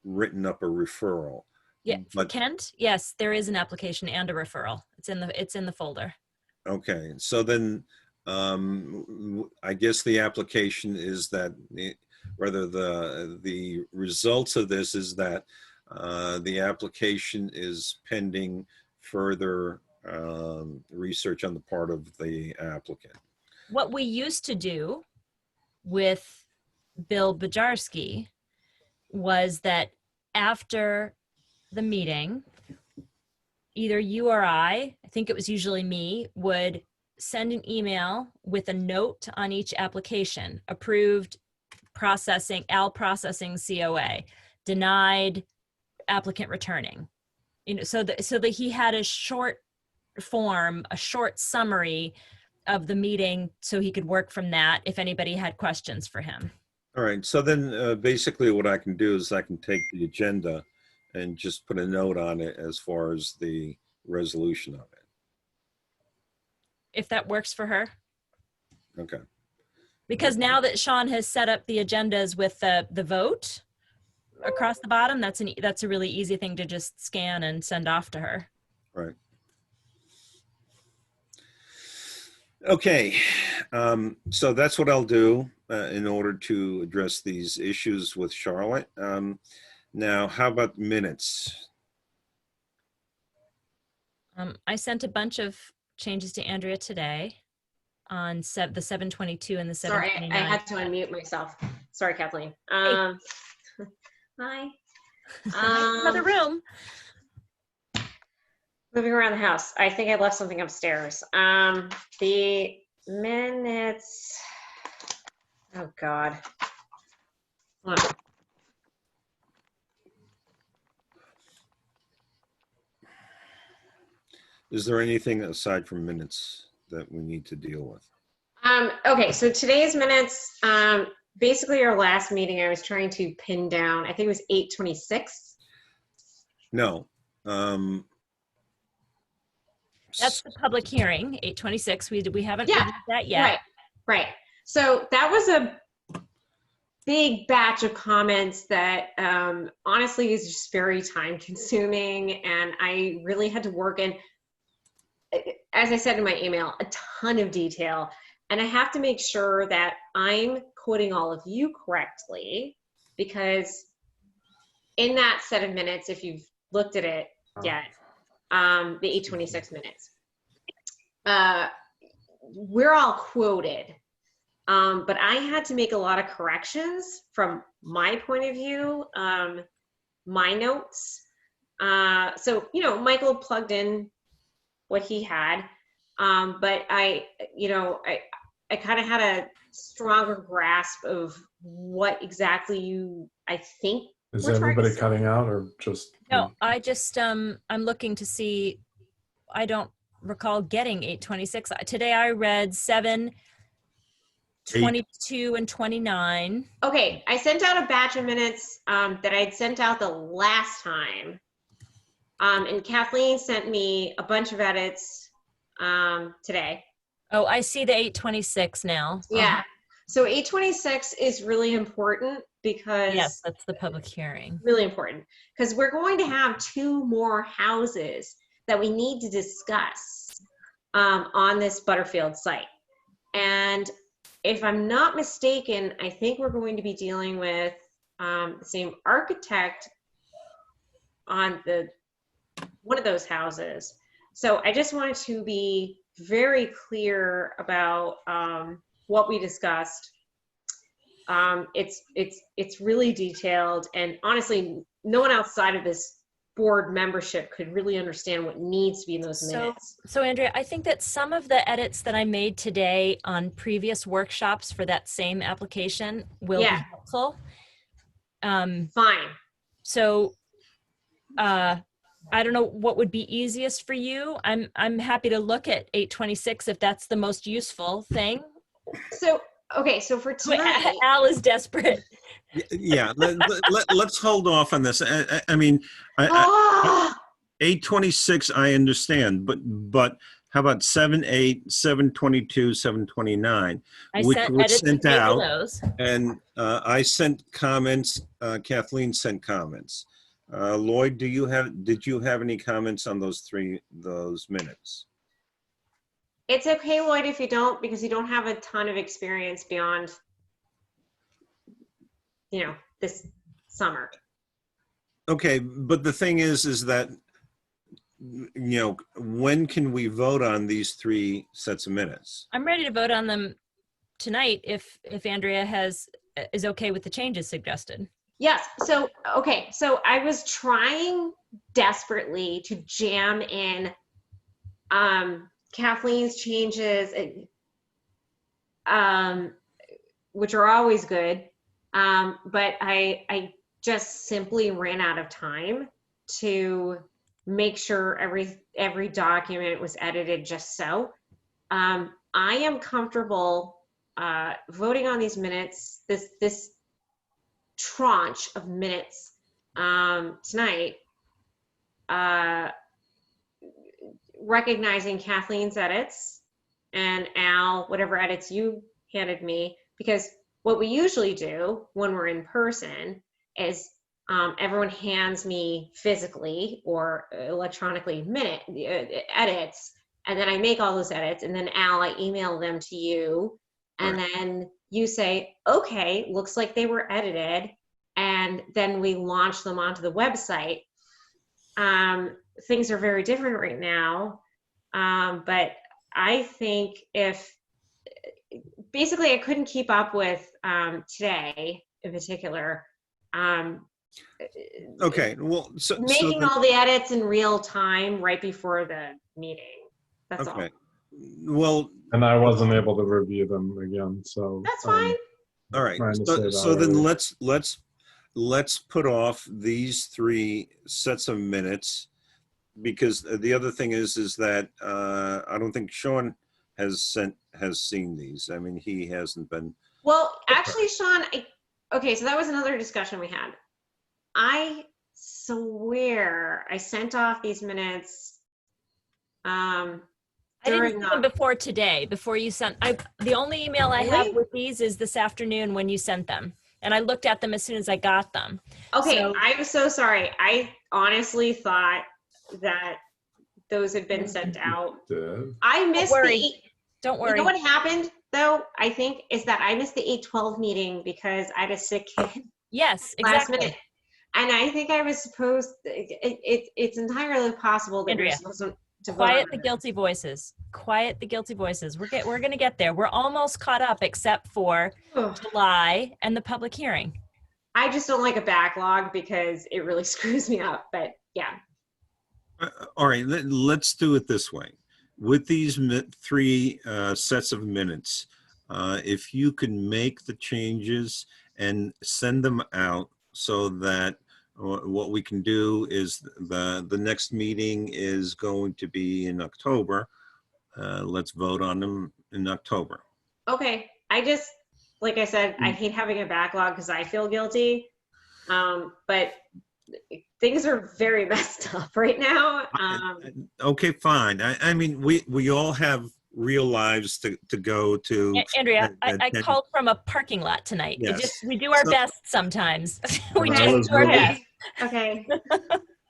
written up a referral. Yeah, for Kent, yes, there is an application and a referral. It's in the folder. Okay, so then I guess the application is that, rather the results of this is that the application is pending further research on the part of the applicant. What we used to do with Bill Bajarski was that after the meeting, either you or I think it was usually me, would send an email with a note on each application: approved, processing, processing COA, denied, applicant returning. So that he had a short form, a short summary of the meeting so he could work from that if anybody had questions for him. All right, so then basically what I can do is I can take the agenda and just put a note on it as far as the resolution of it. If that works for her. Okay. Because now that Sean has set up the agendas with the vote across the bottom, that's a really easy thing to just scan and send off to her. Right. Okay, so that's what I'll do in order to address these issues with Charlotte. Now, how about minutes? I sent a bunch of changes to Andrea today on the 722 and the 729. Sorry, I had to unmute myself. Sorry, Kathleen. Hi. Another room. Moving around the house. I think I left something upstairs. The minutes. Oh God. Hold on. Is there anything aside from minutes that we need to deal with? Okay, so today's minutes, basically our last meeting I was trying to pin down, I think it was 8/26. No. That's the public hearing, 8/26. We haven't Yeah, reviewed that yet. Right. So that was a big batch of comments that honestly is just very time consuming, and I really had to work in, as I said in my email, a ton of detail. And I have to make sure that I'm quoting all of you correctly, because in that set of minutes, if you've looked at it yet, the 8/26 minutes, we're all quoted. But I had to make a lot of corrections from my point of view, my notes. So, Michael plugged in what he had, but I kind of had a stronger grasp of what exactly I think. Is everybody cutting out or just? No, I just, I'm looking to see, I don't recall getting 8/26. Today I read 7, 22 and 29. Okay, I sent out a batch of minutes that I'd sent out the last time. And Kathleen sent me a bunch of edits today. Oh, I see the 8/26 now. Yeah. So 8/26 is really important because yes, that's the public hearing. Really important because we're going to have 2 more houses that we need to discuss on this Butterfield site. And if I'm not mistaken, I think we're going to be dealing with the same architect on one of those houses. So I just wanted to be very clear about what we discussed. It's really detailed, and honestly, no one outside of this board membership could really understand what needs to be in those minutes. So Andrea, I think that some of the edits that I made today on previous workshops for that same application will be helpful. Fine. So I don't know what would be easiest for you. I'm happy to look at 8/26 if that's the most useful thing. So okay, so for tonight, Al is desperate. Yeah, let's hold off on this. I mean, 8/26 I understand, but how about 7/8, 7/22, 7/29, which were sent out, and I sent comments. Kathleen sent comments. Lloyd, did you have any comments on those minutes? It's okay, Lloyd, if you don't, because you don't have a ton of experience beyond, this summer. Okay, but the thing is that, when can we vote on these 3 sets of minutes? I'm ready to vote on them tonight if Andrea is okay with the changes suggested. Yes. So, okay. So I was trying desperately to jam in Kathleen's changes, which are always good. But I just simply ran out of time to make sure every document was edited just so. I am comfortable voting on these minutes, this tranche of minutes tonight, recognizing Kathleen's edits and Al, whatever edits you handed me, because what we usually do when we're in person is everyone hands me physically or electronically edits, and then I make all those edits, and then Al, I email them to you, and then you say, okay, looks like they were edited, and then we launch them onto the website. Things are very different right now, but I think basically I couldn't keep up with today in particular. Okay, well, Making all the edits in real time right before the meeting. That's all. okay, well, And I wasn't able to review them again, so. That's fine. all right. Trying to say that So then earlier. let's put off these 3 sets of minutes, because the other thing is that I don't think Sean has seen these. I mean, he hasn't been. Well, actually, Sean, okay, so that was another discussion we had. I swear I sent off these minutes. I didn't see them before today, before you sent. The only email I have Really? with these is this afternoon when you sent them. And I looked at them as soon as I got them. Okay, So- I'm so sorry. I honestly thought that those had been sent out. I missed worry. the Don't You worry. know what happened though? I think is that I missed the 8:12 meeting because I had a sick kid Yes, last exactly. minute, and I think I was supposed. It's entirely possible that Andrea, we're supposed to vote Quiet on the it. guilty voices. Quiet the guilty voices. We're gonna get there. We're almost caught up, except for July and the public hearing. I just don't like a backlog because it really screws me up. But yeah, All right, let's do it this way. With these 3 sets of minutes, if you can make the changes and send them out so that what we can do is the next meeting is going to be in October. Let's vote on them in October. okay. I just, like I said, I hate having a backlog because I feel guilty. But things are very messed up right now. Okay, fine. I mean, we all have real lives to go to. Andrea, I that- called from a parking lot tonight. Yes. We do our So- best sometimes. we And I just was do our really- best. Okay.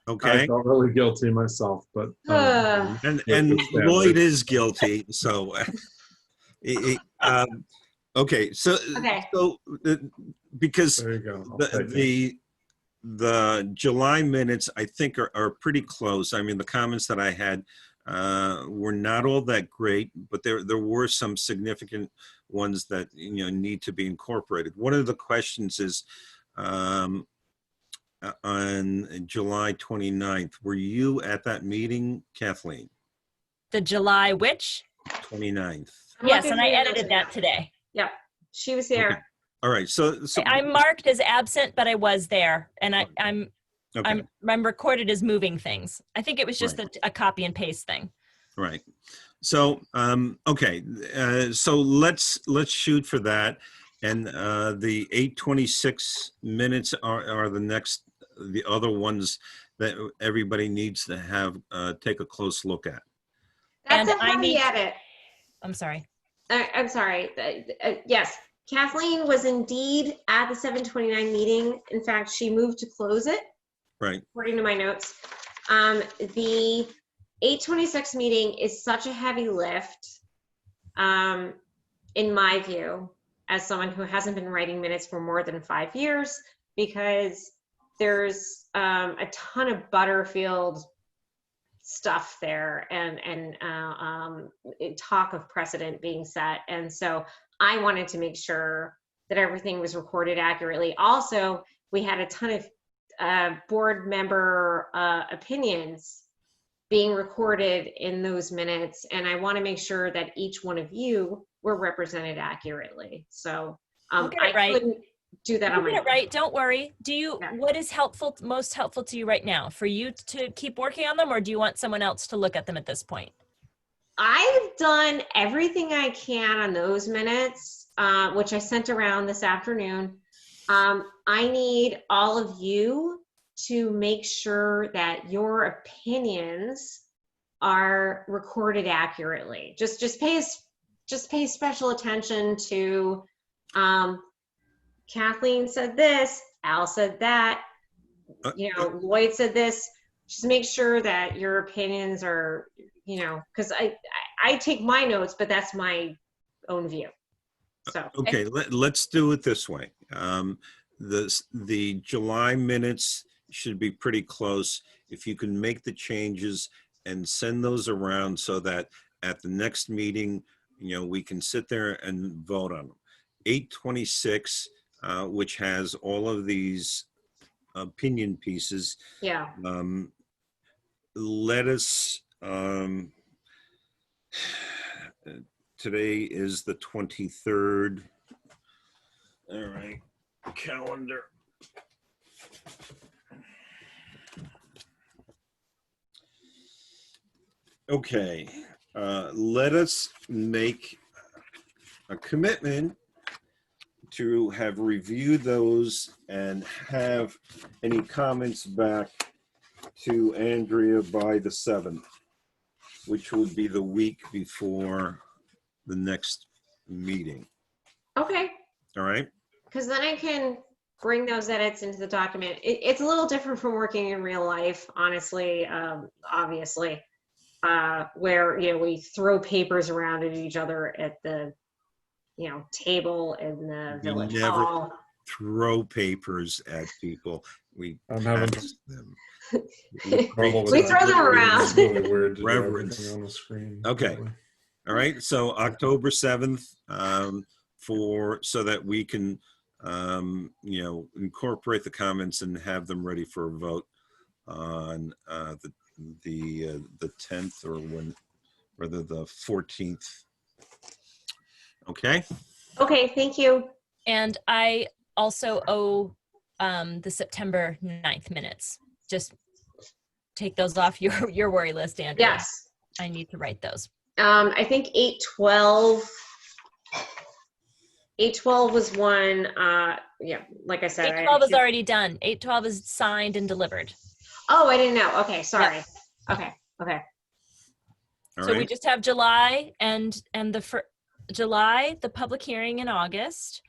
Okay. I felt really guilty myself, but. And standards. Lloyd is guilty, so. Okay, so Okay. because There you go. I'll take it. the July minutes I think are pretty close. I mean, the comments that I had were not all that great, but there were some significant ones that need to be incorporated. One of the questions is on July 29th, were you at that meeting, Kathleen? The July which? 29th. Yes, and I edited that today. Yep, she was here. Okay. All right, so I'm marked as absent, but I was there, and I'm okay. I'm recorded as moving things. I think it was just a copy and paste thing. Right. So, okay. So let's shoot for that. And the 8:26 minutes are the other ones that everybody needs to have, take a close look at. That's And a I heavy need- edit. I'm sorry. I'm sorry. Yes, Kathleen was indeed at the 7:29 meeting. In fact, she moved to close it, Right. according to my notes. The 8:26 meeting is such a heavy lift, in my view, as someone who hasn't been writing minutes for more than 5 years, because there's a ton of Butterfield stuff there and talk of precedent being set. And so I wanted to make sure that everything was recorded accurately. Also, we had a ton of board member opinions being recorded in those minutes. And I want to make sure that each one of you were represented accurately. So We'll get it I right. couldn't do that on You'll my get own. it right. Don't worry. Yeah. What is most helpful to you right now? For you to keep working on them, or do you want someone else to look at them at this point? I've done everything I can on those minutes, which I sent around this afternoon. I need all of you to make sure that your opinions are recorded accurately. Just pay special attention to Kathleen said this, Al said that, Lloyd said this. Just make sure that your opinions are, because I take my notes, but that's my own view. So Okay, let's do it this way. The July minutes should be pretty close. If you can make the changes and send those around so that at the next meeting, we can sit there and vote on them. 826, which has all of these opinion pieces. yeah. Let us, today is the 23rd. All right, calendar. Okay, let us make a commitment to have reviewed those and have any comments back to Andrea by the 7th, which would be the week before the next meeting. Okay. All right. Because then I can bring those edits into the document. It's a little different from working in real life, honestly, obviously, where, we throw papers around at each other at the, table in the village never hall. throw papers at people. We I'm having pass them. trouble with We that. throw them around. It's really weird to do Reverence. everything on the screen. Okay. All right. So October 7th, so that we can, incorporate the comments and have them ready for a vote on the 10th or the 14th. Okay. Okay, thank you. And I also owe the September 9th minutes. Just take those off your worry list, Andrea. Yes. I need to write those. I think 812 was one, like I said. 812 is already done. 812 is signed and delivered. Oh, I didn't know. Okay, sorry. Yep. Okay. All So we right. just have July and July, the public hearing in August,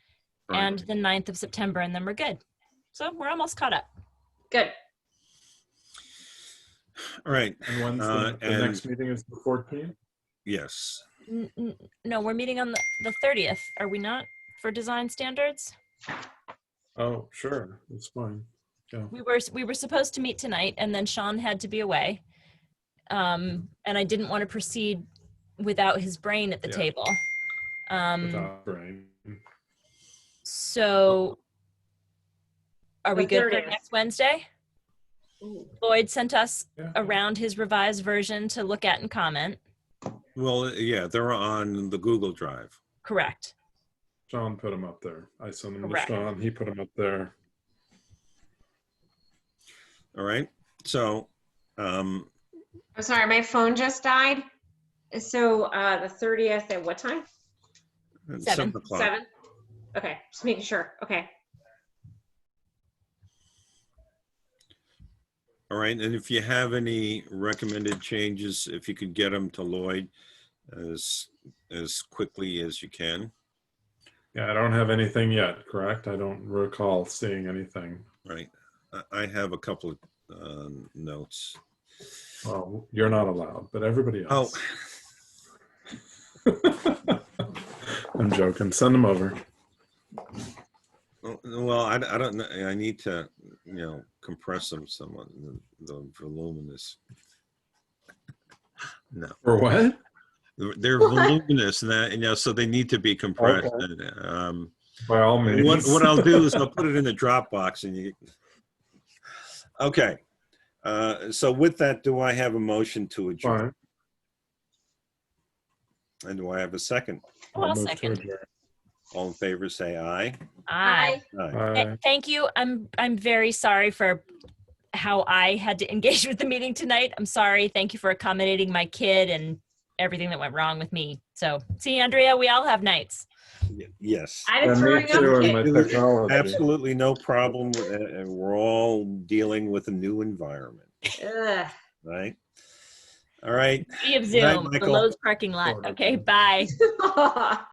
Right. and the 9th of September, and then we're good. So we're almost caught up. Good. All right. And when's the and- next meeting is the 14th? Yes. No, we're meeting on the 30th. Are we not, for design standards? Oh, sure. That's fine. Yeah. We were supposed to meet tonight, and then Sean had to be away. And I didn't want to proceed without his brain at the Yeah. table. Without brain. So are we The good for 30th. next Wednesday? Ooh. Lloyd sent us Yeah. around his revised version to look at and comment. Well, yeah, they're on the Google Drive. Correct. John put him up there. I sent him Correct. to Sean. He put him up there. All right. So, I'm sorry, my phone just died. So the 30th at what time? at 7. 7 o'clock. 7? Okay, just making sure. Okay. All right. And if you have any recommended changes, if you could get them to Lloyd as quickly as you can. Yeah, I don't have anything yet, correct? I don't recall seeing anything. Right. I have a couple of notes. Well, you're not allowed, but everybody Oh, else. I'm joking. Send them over. well, I don't know. I need to, compress them somewhat. The voluminous. No, For what? they're voluminous, and that, so they need to be compressed. Okay. By all means. What I'll do is I'll put it in the Dropbox, and you. Okay. So with that, do I have a motion to adjourn? Fine. And do I have a second? Oh, I'll I'll move to second. adjourn. All in favor, say aye. Aye. Aye. Thank you. I'm very sorry for how I had to engage with the meeting tonight. I'm sorry. Thank you for accommodating my kid and everything that went wrong with me. So see, Andrea, we all have nights. Yes. I had a Yeah, me throwing up too, and kit. my There's technology. absolutely no problem with it, and we're all dealing with a new environment, Ugh. right? All right. We have Good night, Zoom, the Michael. Lowe's parking lot. Okay, bye.